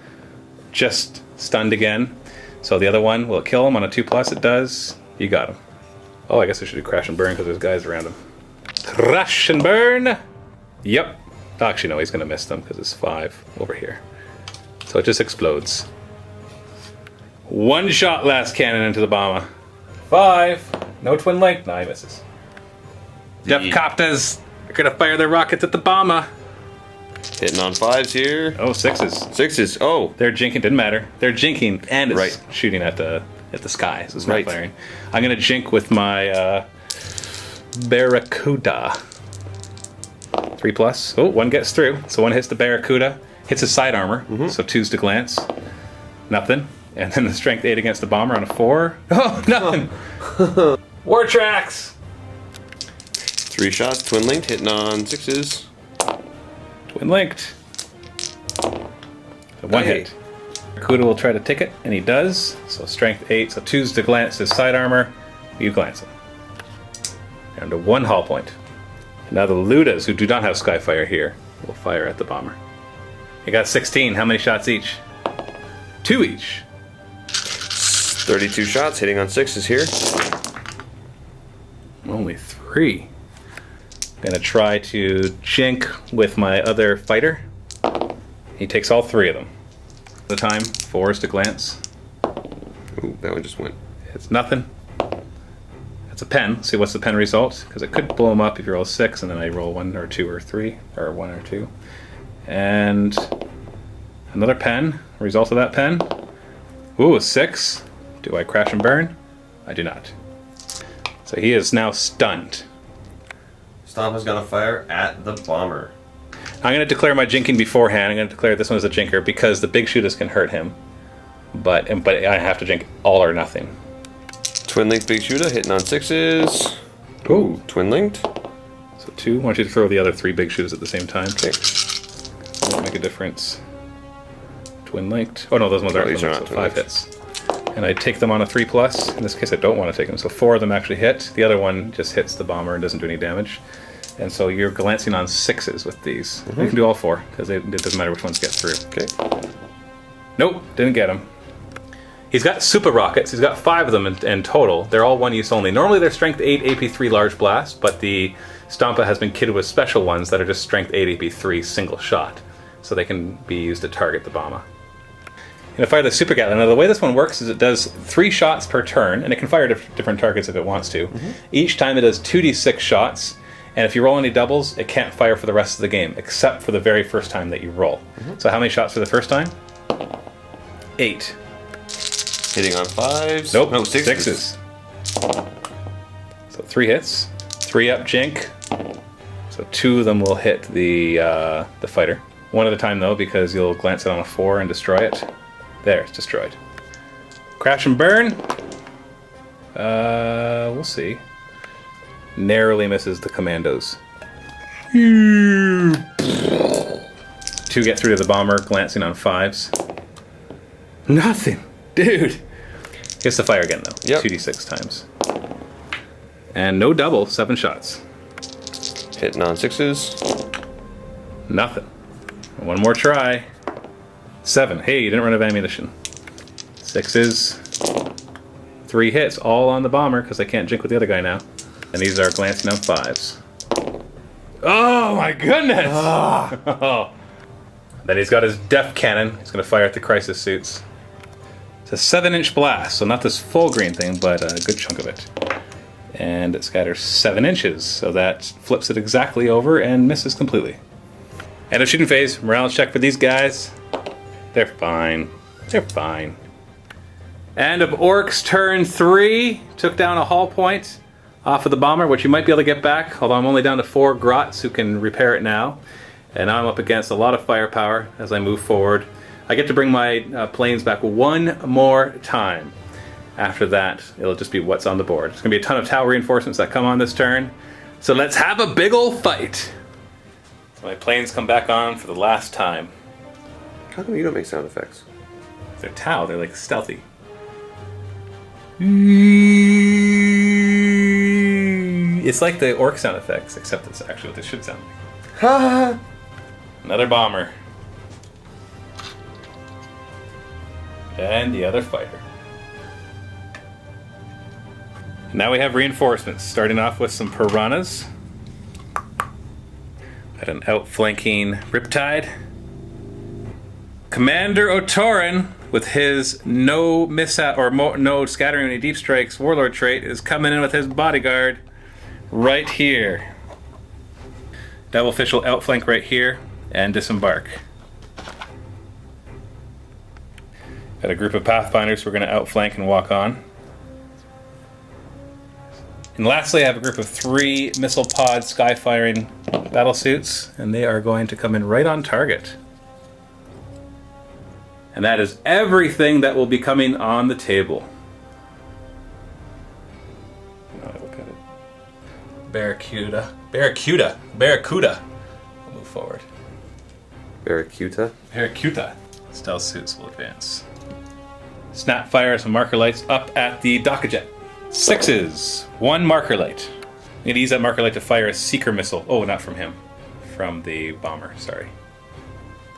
just stunned again. So the other one, will it kill him on a 2+? It does. You got him. Oh, I guess I should do crash and burn because there's guys around him. Crash and burn! Yep. Actually, no, he's going to miss them because it's 5 over here. So it just explodes. 1 shot last cannon into the bomber. 5. No twin link. No, he misses. Def Copters are going to fire their rockets at the bomber. Hitting on 5s here. Oh, 6s. 6s. Oh. They're jinking. Didn't matter. They're jinking and it's Right. shooting at the sky. So it's not Right. firing. I'm going to jink with my Barracuda. 3+. Oh, 1 gets through. So 1 hits the Barracuda. Hits his side armor. So 2s to glance. Nothing. And then the strength 8 against the bomber on a 4. Oh, nothing. War tracks. 3 shots. Twin linked. Hitting on 6s. Twin linked. So 1 hit. Barracuda will try to tick it, and he does. So strength 8. So 2s to glance his side armor. You glance him. Down to 1 hull point. Now the Ludas, who do not have Skyfire here, will fire at the bomber. You got 16. How many shots each? 2 each. 32 shots. Hitting on 6s here. Only 3. Gonna try to jink with my other fighter. He takes all 3 of them. The time, 4s to glance. Ooh, that one just went. It's nothing. It's a pen. See what's the pen result? Because it could blow him up if you roll a 6 and then I roll 1 or 2 or 3, or 1 or 2. And another pen. Result of that pen. Ooh, a 6. Do I crash and burn? I do not. So he is now stunned. Stomp is going to fire at the bomber. I'm going to declare my jinking beforehand. I'm going to declare this one as a jinker because the big shooters can hurt him. But I have to jink all or nothing. Twin linked big shooter. Hitting on 6s. Ooh. Twin linked. So 2. I want you to throw the other 3 big shooters at the same time. Okay. Won't make a difference. Twin linked. Oh no, those ones aren't. these are not so twin 5 linked. hits. And I take them on a 3+. In this case, I don't want to take them. So 4 of them actually hit. The other one just hits the bomber and doesn't do any damage. And so you're glancing on 6s with these. You can do all 4 because it doesn't matter which ones get through. Okay. Nope, didn't get him. He's got super rockets. He's got 5 of them in total. They're all 1 use only. Normally they're strength 8 AP3 large blast, but the Stompa has been kitted with special ones that are just strength 8 AP3 single shot. So they can be used to target the bomber. And I fire the Super Gatling. Now the way this one works is it does 3 shots per turn, and it can fire different targets if it wants to. Each time it does 2d6 shots, and if you roll any doubles, it can't fire for the rest of the game, except for the very first time that you roll. So how many shots for the first time? 8. Hitting on 5s. Nope, No, 6s. 6s. So 3 hits, 3 up jink. So 2 of them will hit the fighter. 1 at a time though, because you'll glance it on a 4 and destroy it. There, it's destroyed. Crash and burn. We'll see. Narrowly misses the commandos. 2 get through to the bomber, glancing on 5s. Nothing, dude. Gets the fire again though. Yep. 2d6 times. And no double, 7 shots. Hitting on 6s. Nothing. 1 more try. 7. Hey, you didn't run out of ammunition. 6s. 3 hits, all on the bomber because I can't jink with the other guy now. And these are glancing on 5s. Oh my goodness! Oh. Then he's got his def cannon. He's going to fire at the crisis suits. It's a 7-inch blast, so not this full green thing, but a good chunk of it. And it scatters 7 inches, so that flips it exactly over and misses completely. End of shooting phase. Morale check for these guys. They're fine. They're fine. End of Ork's turn 3. Took down a hull point off of the bomber, which you might be able to get back, although I'm only down to 4 grots who can repair it now. And now I'm up against a lot of firepower as I move forward. I get to bring my planes back one more time. After that, it'll just be what's on the board. There's going to be a ton of tower reinforcements that come on this turn. So let's have a big ol' fight. So my planes come back on for the last time. How come you don't make sound effects? They're Tau, they're like stealthy. It's like the Ork sound effects, except it's actually what they should sound like. Ha! Another bomber. And the other fighter. Now we have reinforcements, starting off with some piranhas. Got an outflanking Riptide. Commander Otoran, with his no mishap or no scattering any deep strikes warlord trait, is coming in with his bodyguard right here. Double official outflank right here and disembark. Got a group of Pathfinders who are going to outflank and walk on. And lastly, I have a group of 3 missile pod sky-firing battlesuits, and they are going to come in right on target. And that is everything that will be coming on the table. Now I look at it. Barracuda. Barracuda. Barracuda. We'll move forward. Barracuda. Barracuda. Stealth suits will advance. Snapfire some marker lights up at the Dockajet. 6s. 1 marker light. I'm going to use that marker light to fire a seeker missile. Oh, not from him. From the bomber, sorry.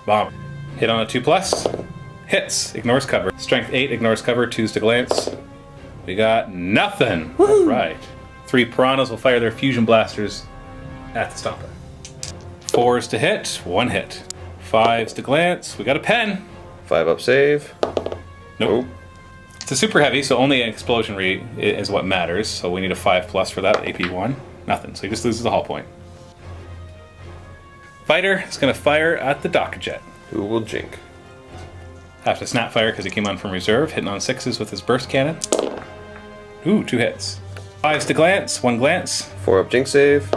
Bomber. Hit on a 2+. Hits. Ignores cover. Strength 8 ignores cover. 2s to glance. We got nothing. Woo! Right. 3 piranhas will fire their fusion blasters at the Stomper. 4s to hit. 1 hit. 5s to glance. We got a pen. 5 up save. Nope. It's a super heavy, so only an explosion is what matters. So we need a 5+ for that. AP 1. Nothing. So he just loses the hull point. Fighter is going to fire at the Dockajet. Who will jink? Have to snap fire because he came on from reserve, hitting on 6s with his burst cannon. Ooh, 2 hits. 5s to glance, 1 glance. 4 up jink save.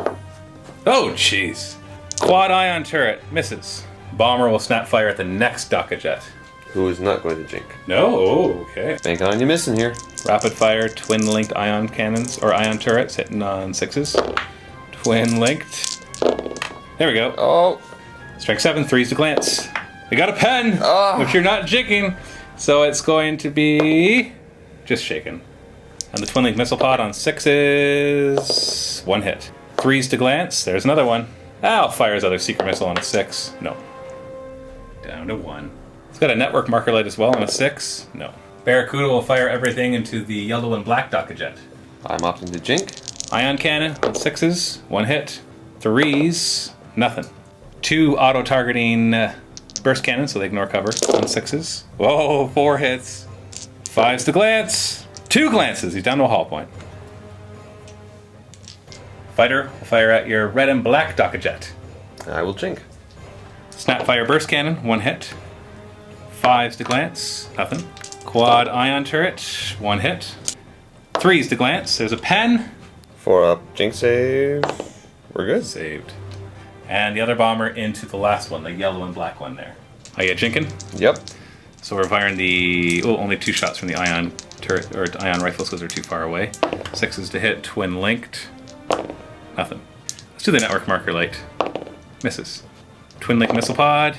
Oh, jeez. Quad ion turret, misses. Bomber will snap fire at the next Dockajet. Who is not going to jink? No, oh, okay. Bank on you missing here. Rapid fire, twin linked ion cannons, or ion turrets, hitting on 6s. Twin linked. There we go. Oh. Strike 7, 3s to glance. We got a pen, which you're not jinking. So it's going to be just shaken. And the twin link missile pod on 6s. 1 hit. 3s to glance. There's another one. I'll fire his other secret missile on a 6. No. Down to 1. It's got a network marker light as well on a 6. No. Barracuda will fire everything into the yellow and black Dockajet. I'm opting to jink. Ion cannon on 6s. 1 hit. 3s. Nothing. 2 auto-targeting burst cannon, so they ignore cover on 6s. Whoa, 4 hits. 5s to glance. 2 glances. He's down to a hull point. Fighter will fire at your red and black Dockajet. I will jink. Snapfire burst cannon, 1 hit. 5s to glance, nothing. Quad ion turret, 1 hit. 3s to glance, there's a pen. 4 up jink save. We're good. Saved. And the other bomber into the last one, the yellow and black one there. Are you jinking? Yep. So we're firing the, only 2 shots from the ion turret, or ion rifles because they're too far away. 6s to hit, twin linked. Nothing. Let's do the network marker light. Misses. Twin link missile pod.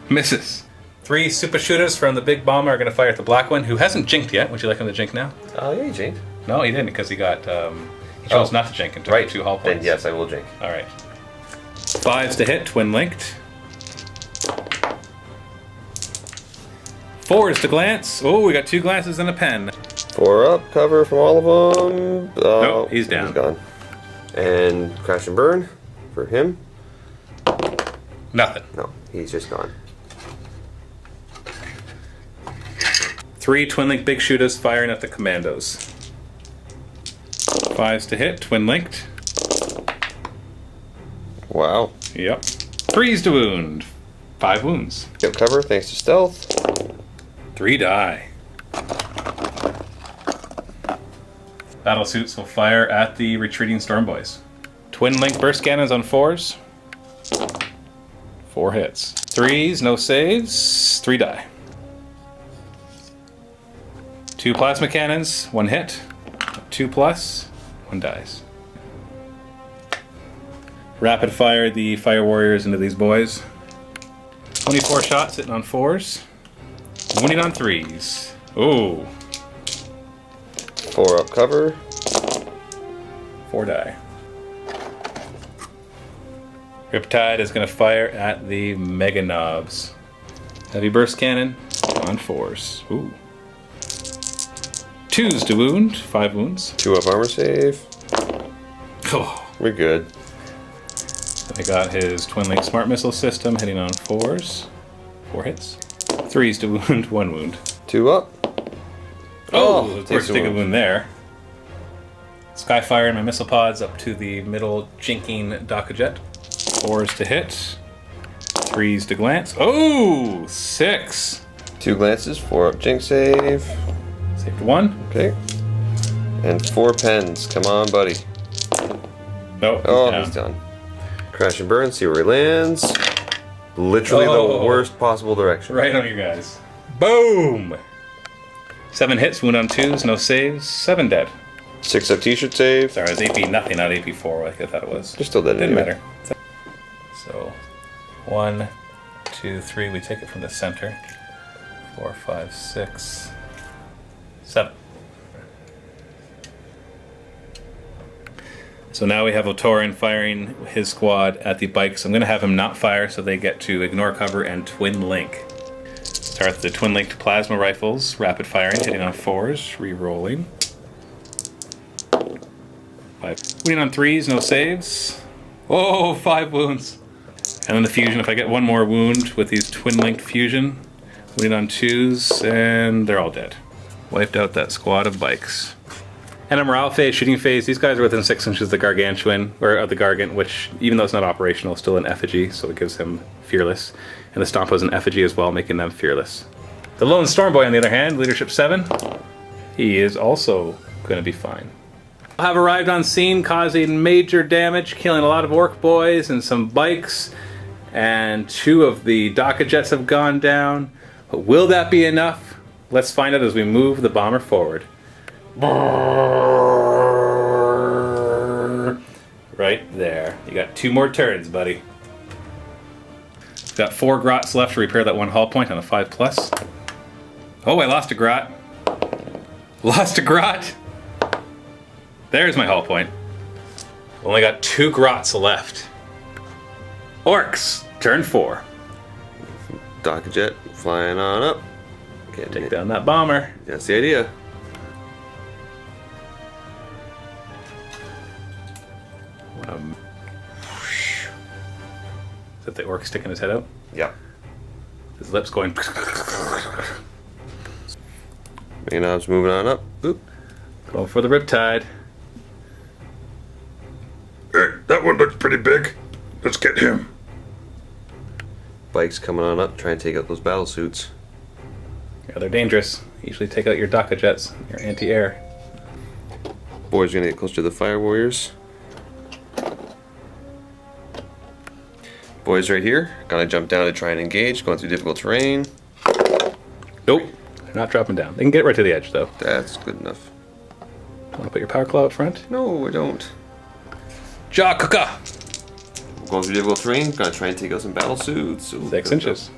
Misses. 3 super shooters from the big bomber are going to fire at the black one, who hasn't jinked yet. Would you like him to jink now? Oh, yeah, he jinked. No, he didn't, because he got, he chose not to jink and took 2 hull points. Then yes, I will jink. Alright. 5s to hit, twin linked. 4s to glance. Oh, we got 2 glances and a pen. 4 up, cover from all of them. Nope, he's down. He's gone. And crash and burn for him. Nothing. No, he's just gone. 3 twin link big shooters firing at the commandos. 5s to hit, twin linked. Wow. Yep. 3s to wound. 5 wounds. Get cover thanks to stealth. 3 die. Battle suits will fire at the retreating storm boys. Twin link burst cannons on 4s. 4 hits. 3s, no saves, 3 die. 2 plasma cannons, 1 hit. 2 plus, 1 dies. Rapid fire the fire warriors into these boys. 24 shots hitting on 4s. Wounding on 3s. Ooh. 4 up cover. 4 die. Riptide is going to fire at the Mega Knobs. Heavy burst cannon on 4s. Ooh. 2s to wound. 5 wounds. 2 up armor save. Oh. We're good. I got his Twin Link Smart Missile System hitting on 4s. 4 hits. 3s to wound. 1 wound. 2 up. Oh, of course, take a wound there. Skyfire and my missile pods up to the middle jinking Dakajet. 4s to hit. 3s to glance. Oh, 6. 2 glances, 4 up jink save. Saved 1. Okay. And 4 pens. Come on, buddy. Oh, he's done. Crash and burn, see where he lands. Literally the worst possible direction. Right on you guys. Boom! 7 hits, wound on 2s, no saves, 7 dead. 6 up t-shirt save. Sorry, it was AP nothing, not AP 4 like I thought it was. They're still dead Didn't anyway. matter. So, 1, 2, 3, we take it from the center. 4, 5, 6, 7. So now we have Otorin firing his squad at the bikes. I'm going to have him not fire so they get to ignore cover and twin link. Start with the twin linked plasma rifles, rapid firing, hitting on 4s, re-rolling. 5. Wounding on 3s, no saves. Oh, 5 wounds. And then the fusion, if I get 1 more wound with these twin linked fusion, wounding on 2s, and they're all dead. Wiped out that squad of bikes. And a morale phase, shooting phase, these guys are within 6 inches of the Gargantuan, or of the Gargant, which, even though it's not operational, is still an effigy, so it gives him fearless. And the Stomp was an effigy as well, making them fearless. The Lone Storm Boy, on the other hand, leadership 7, he is also going to be fine. Have arrived on scene, causing major damage, killing a lot of Ork boys and some bikes, and 2 of the Daka jets have gone down. But will that be enough? Let's find out as we move the bomber forward. Right there. You got 2 more turns, buddy. Got 4 grots left to repair that 1 hull point on a 5+. Oh, I lost a grot. Lost a grot. There's my hull point. Only got 2 grots left. Orcs, turn 4. Dakajet flying on up. Take down that bomber. That's the idea. Is that the orc sticking his head out? Yeah. His lips going. Maynob's moving on up. Oop. Going for the riptide. Hey, that one looks pretty big. Let's get him. Bike's coming on up, trying to take out those battle suits. Yeah, they're dangerous. Usually take out your Daka jets, your anti-air. Boys gonna get closer to the fire warriors. Boys right here, gonna jump down to try and engage, going through difficult terrain. Nope, they're not dropping down. They can get right to the edge though. That's good enough. Want to put your power claw up front? No, I don't. Jaw Kuka! Going through difficult terrain, gonna try and take out some battle suits. Ooh, 6 inches.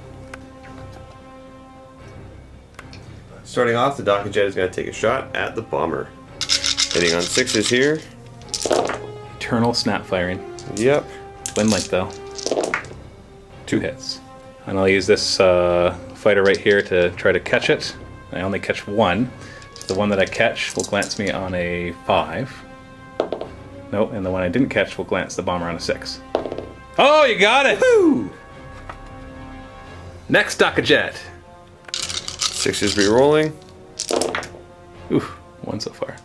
Starting off, the Daka jet is gonna take a shot at the bomber. Hitting on 6s here. Eternal snap firing. Yep. Twin link though. 2 hits. And I'll use this fighter right here to try to catch it. I only catch 1. So the one that I catch will glance me on a 5. Nope, and the one I didn't catch will glance the bomber on a 6. Oh, you got it! Woo! Next Daka jet. 6s re-rolling. Ooh, 1 so far.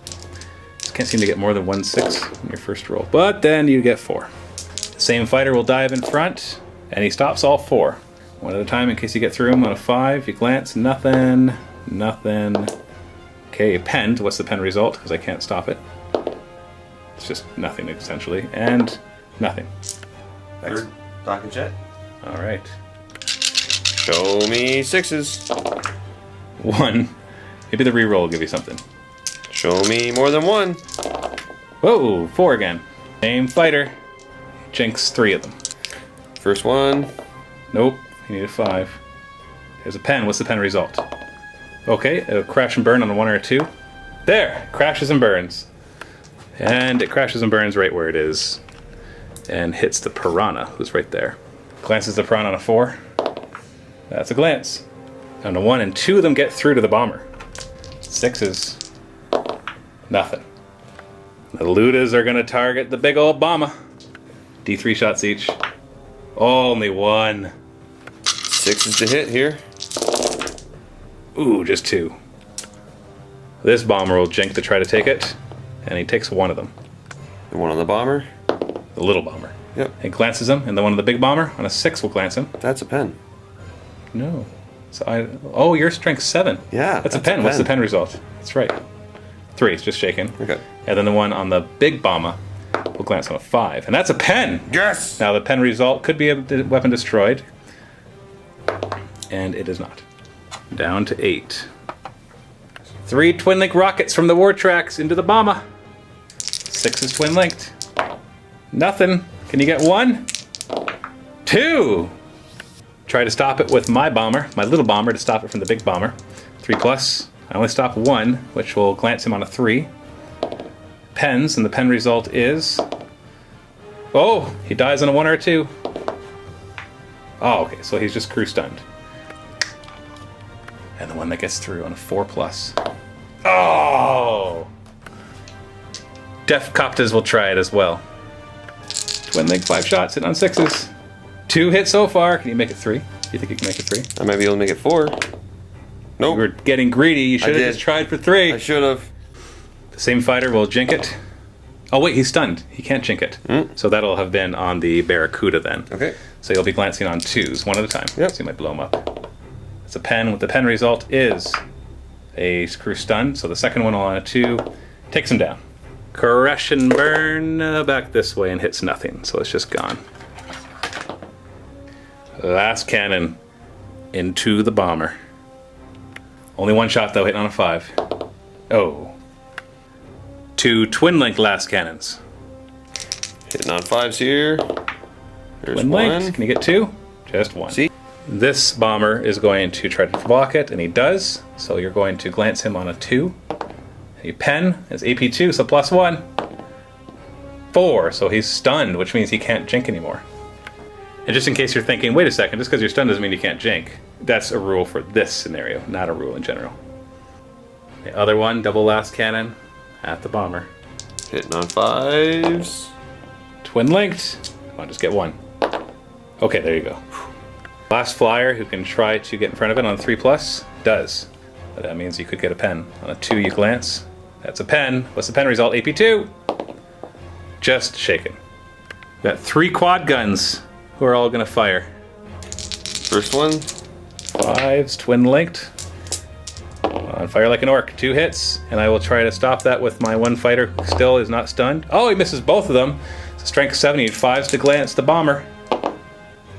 Just can't seem to get more than 1 6 in your first roll. But then you get 4. The same fighter will dive in front, and he stops all 4. One at a time in case you get through them on a 5. You glance, nothing, nothing. Okay, penned. What's the pen result? Because I can't stop it. It's just nothing, essentially. And nothing. Thanks. Third dock and jet. Alright. Show me 6s. 1. Maybe the reroll will give you something. Show me more than 1. Whoa, 4 again. Same fighter. Jinx 3 of them. First one. Nope, you need a 5. There's a pen. What's the pen result? Okay, it'll crash and burn on a 1 or a 2. There! Crashes and burns. And it crashes and burns right where it is. And hits the piranha, who's right there. Glances the piranha on a 4. That's a glance. On a 1 and 2 of them get through to the bomber. 6s. Nothing. The Ludas are going to target the big old bomber. D3 shots each. Only 1. 6s to hit here. Ooh, just 2. This bomber will jink to try to take it, and he takes 1 of them. The one on the bomber. The little bomber. Yep. He glances him, and the one on the big bomber on a 6 will glance him. That's a pen. No. So oh, your strength 7. Yeah. That's a pen. What's the pen result? That's right. 3. It's just shaken. Okay. And then the one on the big bomber will glance on a 5, and that's a pen. Yes. Now the pen result could be a weapon destroyed, and it is not. Down to 8. 3 twin-link rockets from the war tracks into the bomber. 6 is twin-linked. Nothing. Can you get 1? 2. Try to stop it with my bomber, my little bomber, to stop it from the big bomber. 3 plus. I only stop 1, which will glance him on a 3. Pens, and the pen result is... Oh, he dies on a 1 or a 2. Oh, okay, so he's just crew stunned. And the one that gets through on a 4 plus. Oh! Def Coptas will try it as well. Twin link, 5 shots, hit on 6s. 2 hits so far. Can you make it 3? Do you think you can make it 3? I might be able to make it 4. Nope. You were getting greedy. You should have just tried for 3. I should have. The same fighter will jink it. Oh wait, he's stunned. He can't jink it. So that'll have been on the Barracuda then. Okay. So you'll be glancing on 2s, 1 at a time. Yep. So you might blow him up. It's a pen. With the pen result is a crew stun. So the second one on a 2 takes him down. Crash and burn back this way and hits nothing. So it's just gone. Last cannon into the bomber. Only 1 shot though, hitting on a 5. Oh. 2 twin-linked last cannons. Hitting on 5s here. There's Twin-linked. 1. Can you get 2? Just 1. See? This bomber is going to try to block it, and he does. So you're going to glance him on a 2. A pen is AP2, so plus 1. 4, so he's stunned, which means he can't jink anymore. And just in case you're thinking, wait a second, just because you're stunned doesn't mean you can't jink. That's a rule for this scenario, not a rule in general. The other one, double last cannon at the bomber. Hitting on 5s. Twin linked. Come on, just get 1. Okay, there you go. Last flyer who can try to get in front of it on a 3 plus does. But that means you could get a pen. On a 2 you glance. That's a pen. What's the pen result? AP2. Just shaken. Got 3 quad guns who are all gonna fire. First one. 5s, twin linked. On fire like an orc. 2 hits, and I will try to stop that with my 1 fighter who still is not stunned. Oh, he misses both of them. So strength 7, you need 5s to glance the bomber.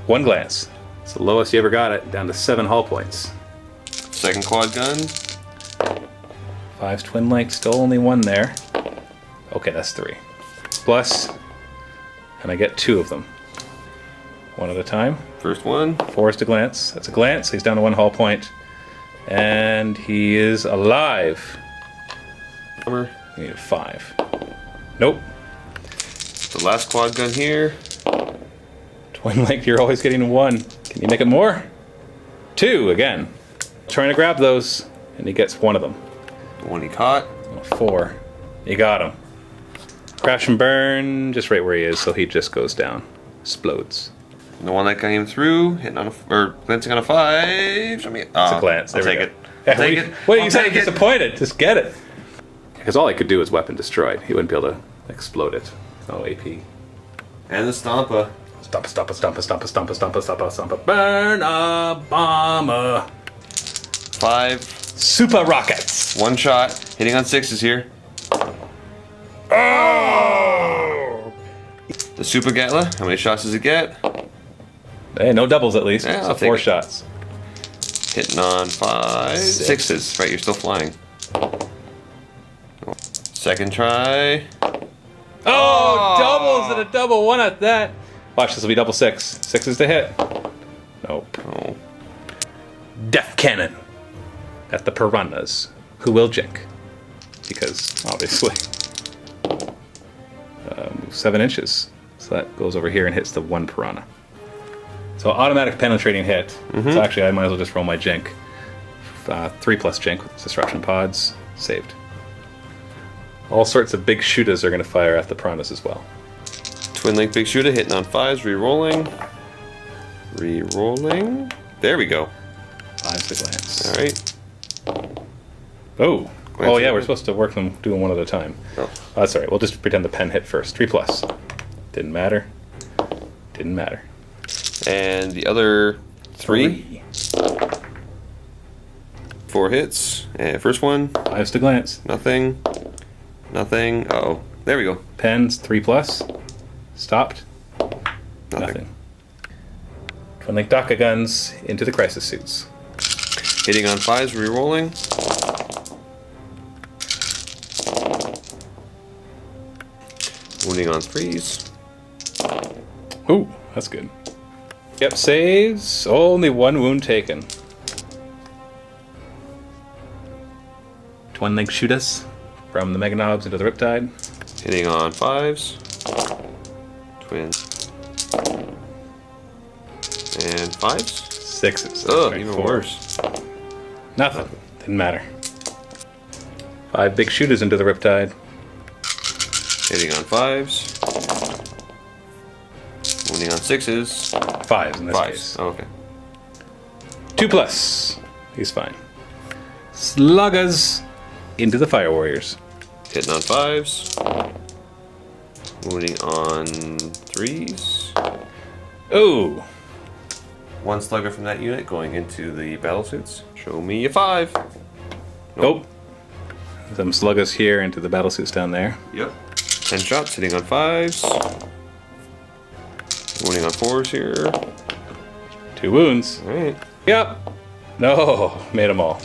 1 glance. It's the lowest you ever got it, down to 7 hull points. Second quad gun. 5's twin linked, still only 1 there. Okay, that's 3. Plus, and I get 2 of them. 1 at a time. First one. 4 is to glance. That's a glance. He's down to 1 hull point. And he is alive. Bomber. You need a 5. Nope. The last quad gun here. Twin link, you're always getting 1. Can you make it more? 2 again. Trying to grab those, and he gets 1 of them. The one he caught. 4. You got him. Crash and burn, just right where he is, so he just goes down. Explodes. And the one that came through, hitting on or glancing on a 5. Show me. It's a glance. I'll There we take go. it. I'll take it. What I'll you sound take it. disappointed? Just get it. Because all he could do is weapon destroyed. He wouldn't be able to explode it. No AP. And the Stompa. Stomp. Burn a bomber. 5. Super rockets. One shot. Hitting on 6s here. Oh! The Super Gatla. How many shots does it get? Hey, no doubles at least. Yeah, so I'll 4 take it. shots. Hitting on 5. 6s. Right, you're still flying. Second try. Oh, doubles and a double 1 at that. Watch, this will be double 6. 6s to hit. Nope. Oh. Death cannon at the piranhas, who will jink. Because, obviously. 7 inches. So that goes over here and hits the 1 piranha. So automatic penetrating hit. So actually I might as well just roll my jink. 3+ jink with disruption pods. Saved. All sorts of big shootas are going to fire at the piranhas as well. Twin Link Big Shooter hitting on 5s. Re-rolling. Re-rolling. There we go. 5 to glance. Alright. Oh. Glance Oh yeah, over. we're supposed to work them doing one at a time. Oh. That's alright. We'll just pretend the pen hit first. 3+. Didn't matter. Didn't matter. And the other 3. 4 hits. And first one. 5s to glance. Nothing. Nothing. Uh-oh. There we go. Pens, 3+. Stopped. Nothing. Twin Link Daka guns into the crisis suits. Hitting on 5s. Re-rolling. Wounding on 3s. Ooh, that's good. Yep, saves. Only 1 wound taken. Twin Link shoot us from the Mega Knobs into the Riptide. Hitting on 5s. Twin. And 5s. 6s. Ugh, Right, even 4. worse. Nothing. Didn't matter. 5 big shooters into the Riptide. Hitting on 5s. Wounding on 6s. 5s in this 5s. case. Oh, okay. 2+. He's fine. Sluggers into the Fire Warriors. Hitting on 5s. Wounding on 3s. Oh, 1 slugger from that unit going into the battle suits. Show me a 5. nope. Some sluggers here into the battlesuits down there. Yep. 10 shots hitting on 5s. Wounding on 4s here. 2 wounds. Alright. Yep. No, made them all.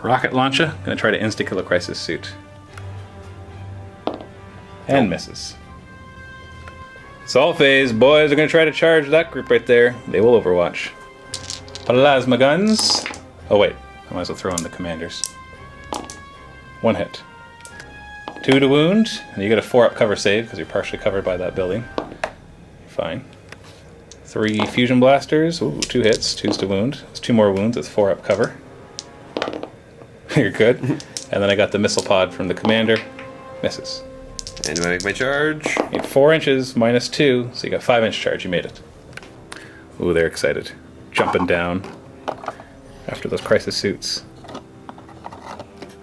Rocket launcher. Gonna try to insta-kill a crisis suit. And misses. Sol phase. Boys are gonna try to charge that group right there. They will overwatch. Plasma guns. Oh wait, I might as well throw in the commanders. 1 hit. 2 to wound, and you get a 4-up cover save because you're partially covered by that building. Fine. 3 fusion blasters. Ooh, 2 hits, 2's to wound. It's 2 more wounds. It's 4-up cover. You're good. And then I got the missile pod from the commander. Misses. And do I make my charge? You need 4 inches -2, so you got 5-inch charge. You made it. Ooh, they're excited. Jumping down after those crisis suits.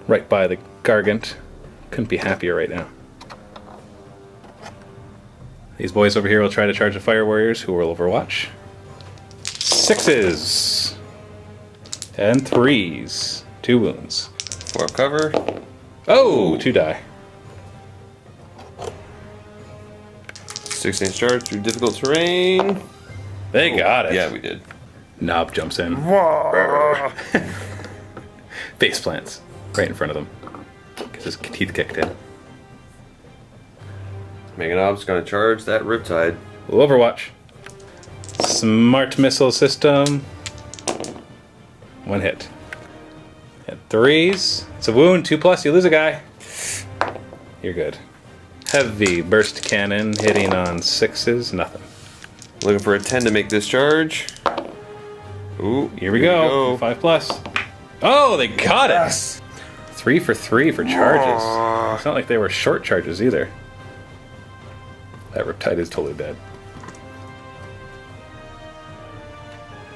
Right by the Gargant. Couldn't be happier right now. These boys over here will try to charge the Fire Warriors, who will overwatch. 6s. And 3s. 2 wounds. 4-up cover. Oh, 2 die. 6-inch charge through difficult terrain. They got it. Yeah, we did. Knob jumps in. Face plants. Right in front of them. Gets his teeth kicked in. Mega Knob's gonna charge that Riptide. We'll overwatch. Smart missile system. 1 hit. At 3s. It's a wound. 2+. You lose a guy. You're good. Heavy burst cannon hitting on 6s. Nothing. Looking for a 10 to make this charge. Ooh, Here we go. 5+. Oh, they got it. 3 for 3 for charges. It's not like they were short charges either. That Riptide is totally dead.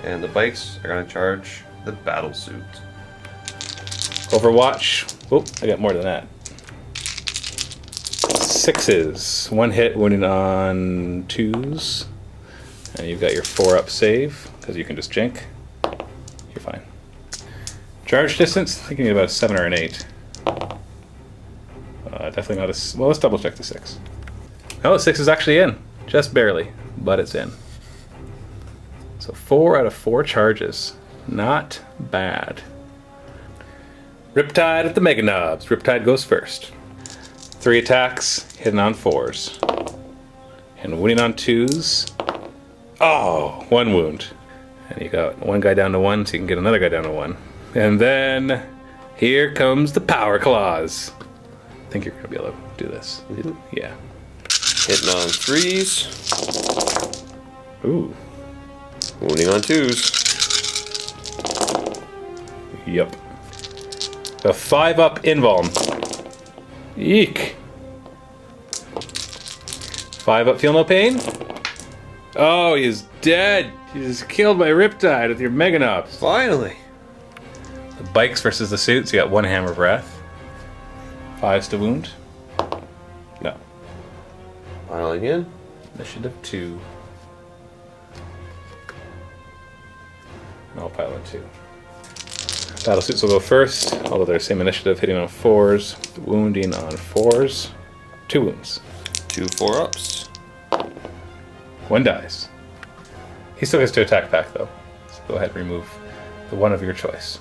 And the bikes are gonna charge the battle suit. Overwatch. Oh, I got more than that. 6s. 1 hit, wounding on 2s. And you've got your 4-up save, because you can just jink. You're fine. Charge distance, I think you need about a 7 or an 8. Definitely not a... Well, let's double check the 6. Oh, the 6 is actually in. Just barely, but it's in. So 4 out of 4 charges. Not bad. Riptide at the Mega Knobs. Riptide goes first. 3 attacks, hitting on 4s. And wounding on 2s. Oh, 1 wound. And you got 1 guy down to 1, so you can get another guy down to 1. And then here comes the Power Claws. I think you're going to be able to do this. Yeah. Hitting on 3s. Ooh. Wounding on 2s. Yep. A 5-up invuln. Eek. 5-up feel no pain? Oh, he's dead. He's killed by Riptide with your Mega Knobs. Finally. The bikes versus the suits. You got 1 hammer breath. 5s to wound. No. Piling in. Initiative 2. I'll pile in 2. Battle suits will go first, although they're same initiative, hitting on 4s, wounding on 4s. 2 wounds. 2 4-ups. 1 dies. He still gets to attack back though. So go ahead and remove the one of your choice.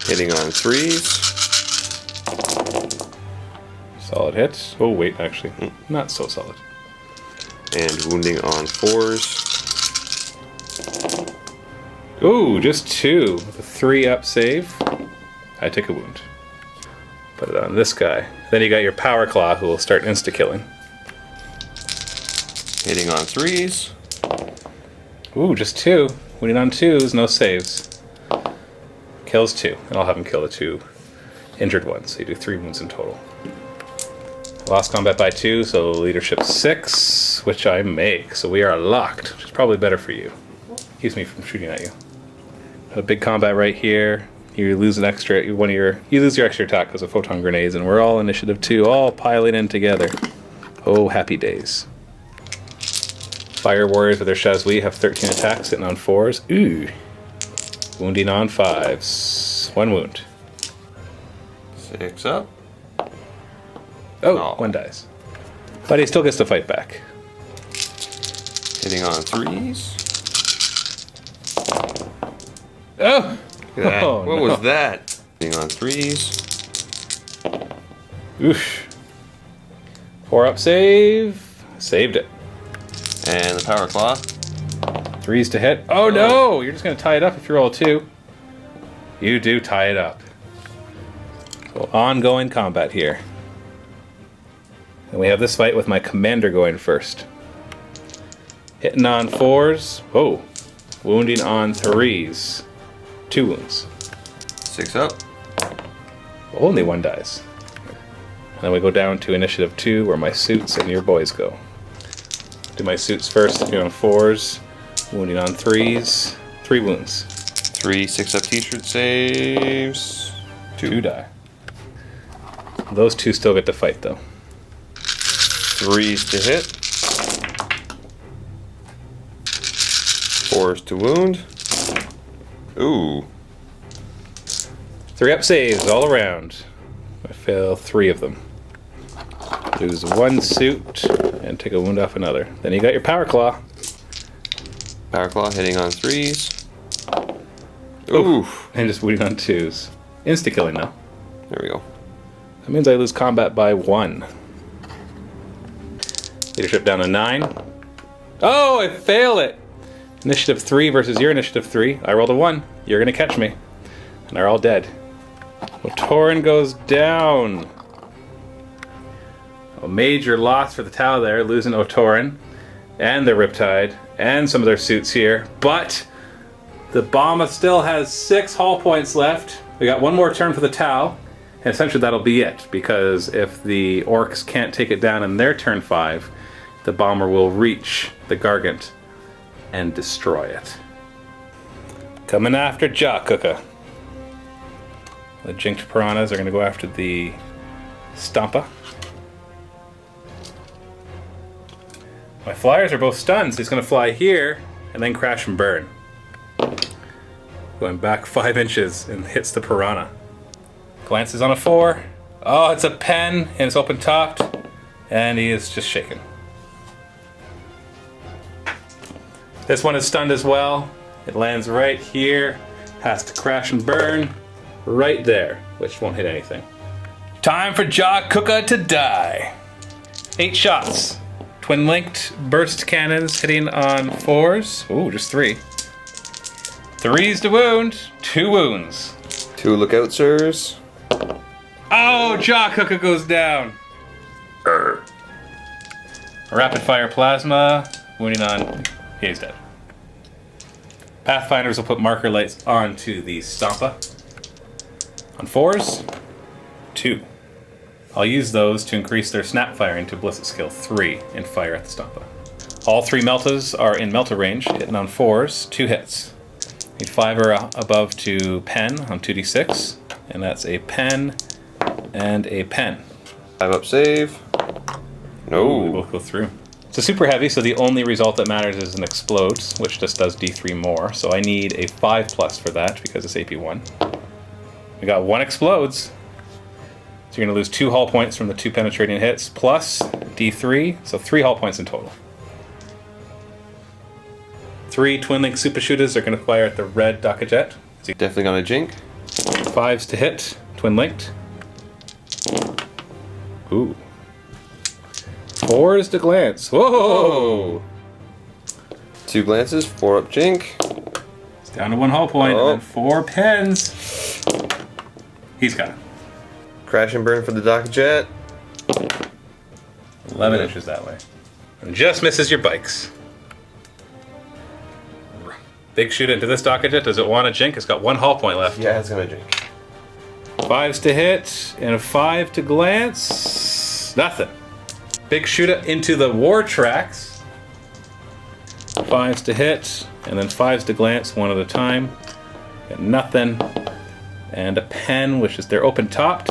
Hitting on 3s. Solid hit. Oh wait, actually, not so solid. And wounding on 4s. Ooh, just 2. With a 3-up save. I take a wound. Put it on this guy. Then you got your Power Claw who will start insta-killing. Hitting on 3s. Ooh, just 2. Wounding on 2s, no saves. Kills 2, and I'll have him kill the 2 injured ones. So you do 3 wounds in total. Lost combat by 2, so leadership 6, which I make. So we are locked, which is probably better for you. Keeps me from shooting at you. A big combat right here. You lose an extra you lose your extra attack because of photon grenades, and we're all initiative 2, all piling in together. Oh, happy days. Fire warriors with their Shazui have 13 attacks, hitting on 4s. Ooh. Wounding on 5s. 1 wound. 6 up. Oh, 1 dies. But he still gets to fight back. Hitting on 3s. Oh! Look at that. Oh, What no. was that? Hitting on 3s. Oosh. 4-up save. Saved it. And the Power Claw. 3s to hit. Oh no! You're just going to tie it up if you roll 2. You do tie it up. So ongoing combat here. And we have this fight with my commander going first. Hitting on 4s. Whoa. Wounding on 3s. 2 wounds. 6 up. Only 1 dies. And then we go down to initiative 2 where my suits and your boys go. Do my suits first, hitting on 4s. Wounding on 3s. 3 wounds. 3 6-up t-shirt saves. 2 die. Those 2 still get to fight though. 3s to hit. 4s to wound. Ooh. 3-up saves all around. I fail 3 of them. Lose 1 suit and take a wound off another. Then you got your Power Claw. Power Claw hitting on 3s. Ooh. And just wounding on 2s. Insta-killing now. There we go. That means I lose combat by 1. Leadership down to 9. Oh, I fail it! Initiative 3 versus your initiative 3. I rolled a 1. You're gonna catch me. And they're all dead. Otoran goes down. A major loss for the Tau there, losing Otoran and their Riptide and some of their suits here. But the Bomba still has 6 hull points left. We got 1 more turn for the Tau. And essentially that'll be it, because if the Orcs can't take it down in their turn 5, the Bomber will reach the Gargant and destroy it. Coming after Jakuka. The Jinked Piranhas are going to go after the Stompa. My flyers are both stunned, so he's going to fly here and then crash and burn. Going back 5 inches and hits the piranha. Glances on a 4. Oh, it's a pen and it's open topped, and he is just shaken. This one is stunned as well. It lands right here, has to crash and burn right there, which won't hit anything. Time for Jaw Cooka to die. 8 shots. Twin linked burst cannons hitting on 4s. Ooh, just 3. 3s to wound. 2 wounds. 2 lookout, sirs. Oh, Jaw Cooka goes down. Rapid fire plasma. Wounding on. He's dead. Pathfinders will put marker lights onto the Stompa. On 4s, 2. I'll use those to increase their snap firing to ballistic skill 3 and fire at the Stompa. All 3 Meltas are in Melta range, hitting on 4s, 2 hits. Need 5 or above to pen on 2d6, and that's a pen and a pen. 5 up save. No. Ooh, they both go through. It's a super heavy, so the only result that matters is an explodes, which just does d3 more. So I need a 5+ for that because it's AP1. We got 1 explodes. So you're going to lose 2 hull points from the 2 penetrating hits plus d3, so 3 hull points in total. 3 twin link super shooters are going to fire at the red Dakajet. Definitely gonna jink. 5s to hit, twin linked. Ooh. 4s to glance. Whoa! 2 glances, 4 up jink. It's down to 1 hull point, and then 4 pens. He's got it. Crash and burn for the Dakajet. 11 inches that way. And just misses your bikes. Big shoot into this Dakajet. Does it want a jink? It's got 1 hull point left. Yeah, it's gonna jink. 5s to hit, and a 5 to glance. Nothing. Big shoot into the war tracks. 5s to hit, and then 5s to glance, 1 at a time. Got nothing. And a pen, which is their open topped.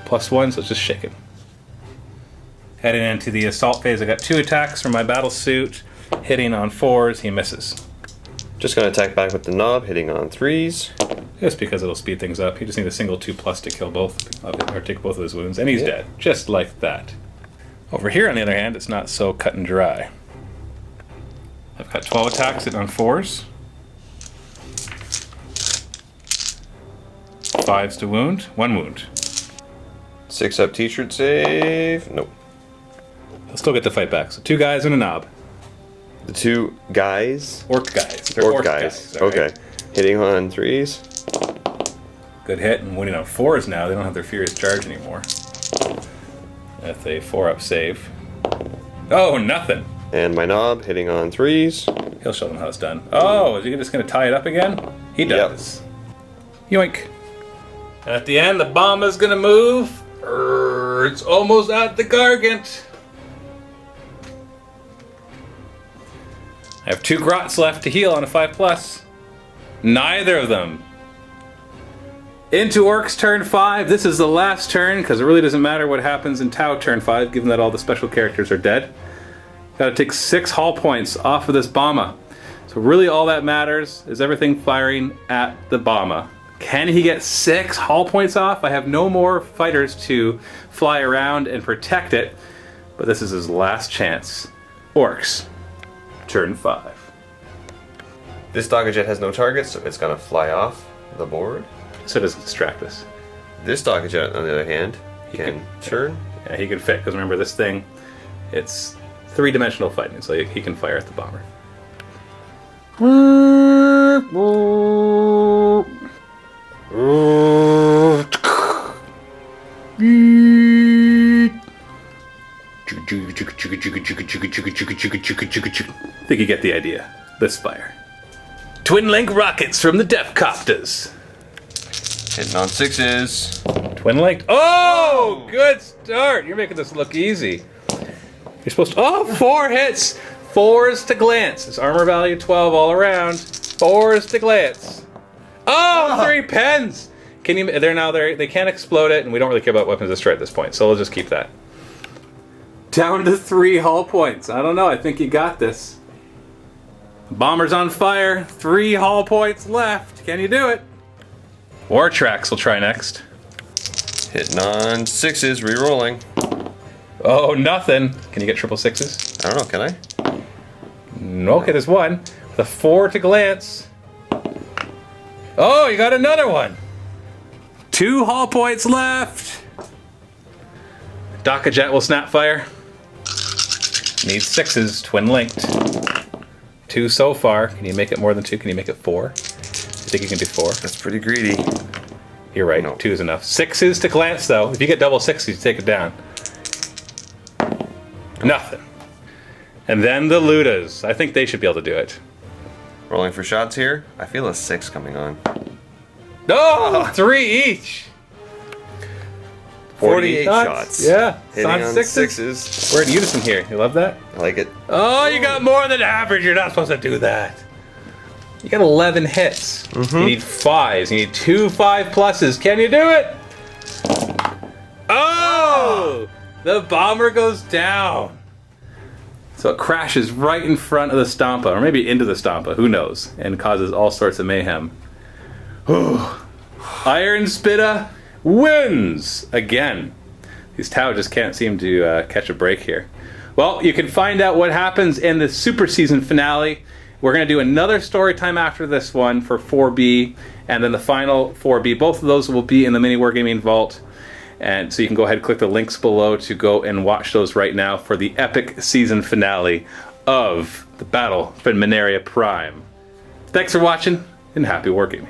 +1, so it's just shaken. Heading into the assault phase, I got 2 attacks from my battle suit. Hitting on 4s, he misses. Just gonna attack back with the knob, hitting on 3s. Just because it'll speed things up. He just needs a single 2+ to kill both, or take both of his wounds, and he's dead. Just like that. Over here, on the other hand, it's not so cut and dry. I've got 12 attacks hitting on 4s. 5s to wound, 1 wound. 6 up t-shirt save. Nope. I'll still get to fight back. So 2 guys and a knob. The 2 guys. Orc guys. They're Orc guys. all right? Okay. Hitting on 3s. Good hit, and winning on 4s now. They don't have their Furious Charge anymore. That's a 4-up save. Oh, nothing. And my knob, hitting on 3s. He'll show them how it's done. Oh, is he just going to tie it up again? He does. Yoink. And at the end, the Bomba's going to move. It's almost at the Gargant. I have 2 grots left to heal on a 5+. Neither of them. Into Orc's turn 5. This is the last turn, because it really doesn't matter what happens in Tau turn 5, given that all the special characters are dead. Gotta take 6 hull points off of this Bomba. So really all that matters is everything firing at the Bomba. Can he get 6 hull points off? I have no more fighters to fly around and protect it, but this is his last chance. Orcs. Turn 5. This Dakajet has no target, so it's gonna fly off the board. So it doesn't distract us. This Dakajet, on the other hand, can turn. Yeah, he can fit, because remember this thing, it's 3-dimensional fighting, so he can fire at the bomber. I think you get the idea. This fire. Twin link rockets from the Def Copters. Hitting on 6s. Twin linked. Oh, good start. You're making this look easy. You're supposed to. Oh, 4 hits. 4s to glance. It's armor value 12 all around. 4s to glance. Oh, 3 pens. Can you? They're now there. They can't explode it, and we don't really care about weapons destroy at this point. So we'll just keep that. Down to 3 hull points. I don't know. I think you got this. Bomber's on fire. 3 hull points left. Can you do it? War tracks will try next. Hitting on 6s, re-rolling. Oh, nothing. Can you get triple 6s? I don't know, can I? Okay, there's 1. The 4 to glance. Oh, you got another one. 2 hull points left. Jet will snap fire. Needs 6s, twin linked. 2 so far. Can you make it more than 2? Can you make it 4? I think you can do 4. That's pretty greedy. You're right, No. 2 is enough. 6s to glance though. If you get double 6s, you take it down. Nothing. And then the Ludas. I think they should be able to do it. Rolling for shots here. I feel a 6 coming on. Oh, 3 each. 48 shots. Yeah, Hitting on 6s. 6s. We're in unison here. You love that? I like it. Oh, you got more than average. You're not supposed to do that. You got 11 hits. You need 5s. You need 2 5+s. Can you do it? Oh! The bomber goes down. So it crashes right in front of the Stompa, or maybe into the Stompa, who knows, and causes all sorts of mayhem. Ironspitta wins again. These Tau just can't seem to catch a break here. Well, you can find out what happens in the Super Season finale. We're going to do another story time after this one for 4B, and then the final 4B. Both of those will be in the MiniWarGaming Vault. And so you can go ahead and click the links below to go and watch those right now for the epic season finale of the Battle for Minaria Prime. Thanks for watching, and happy wargaming.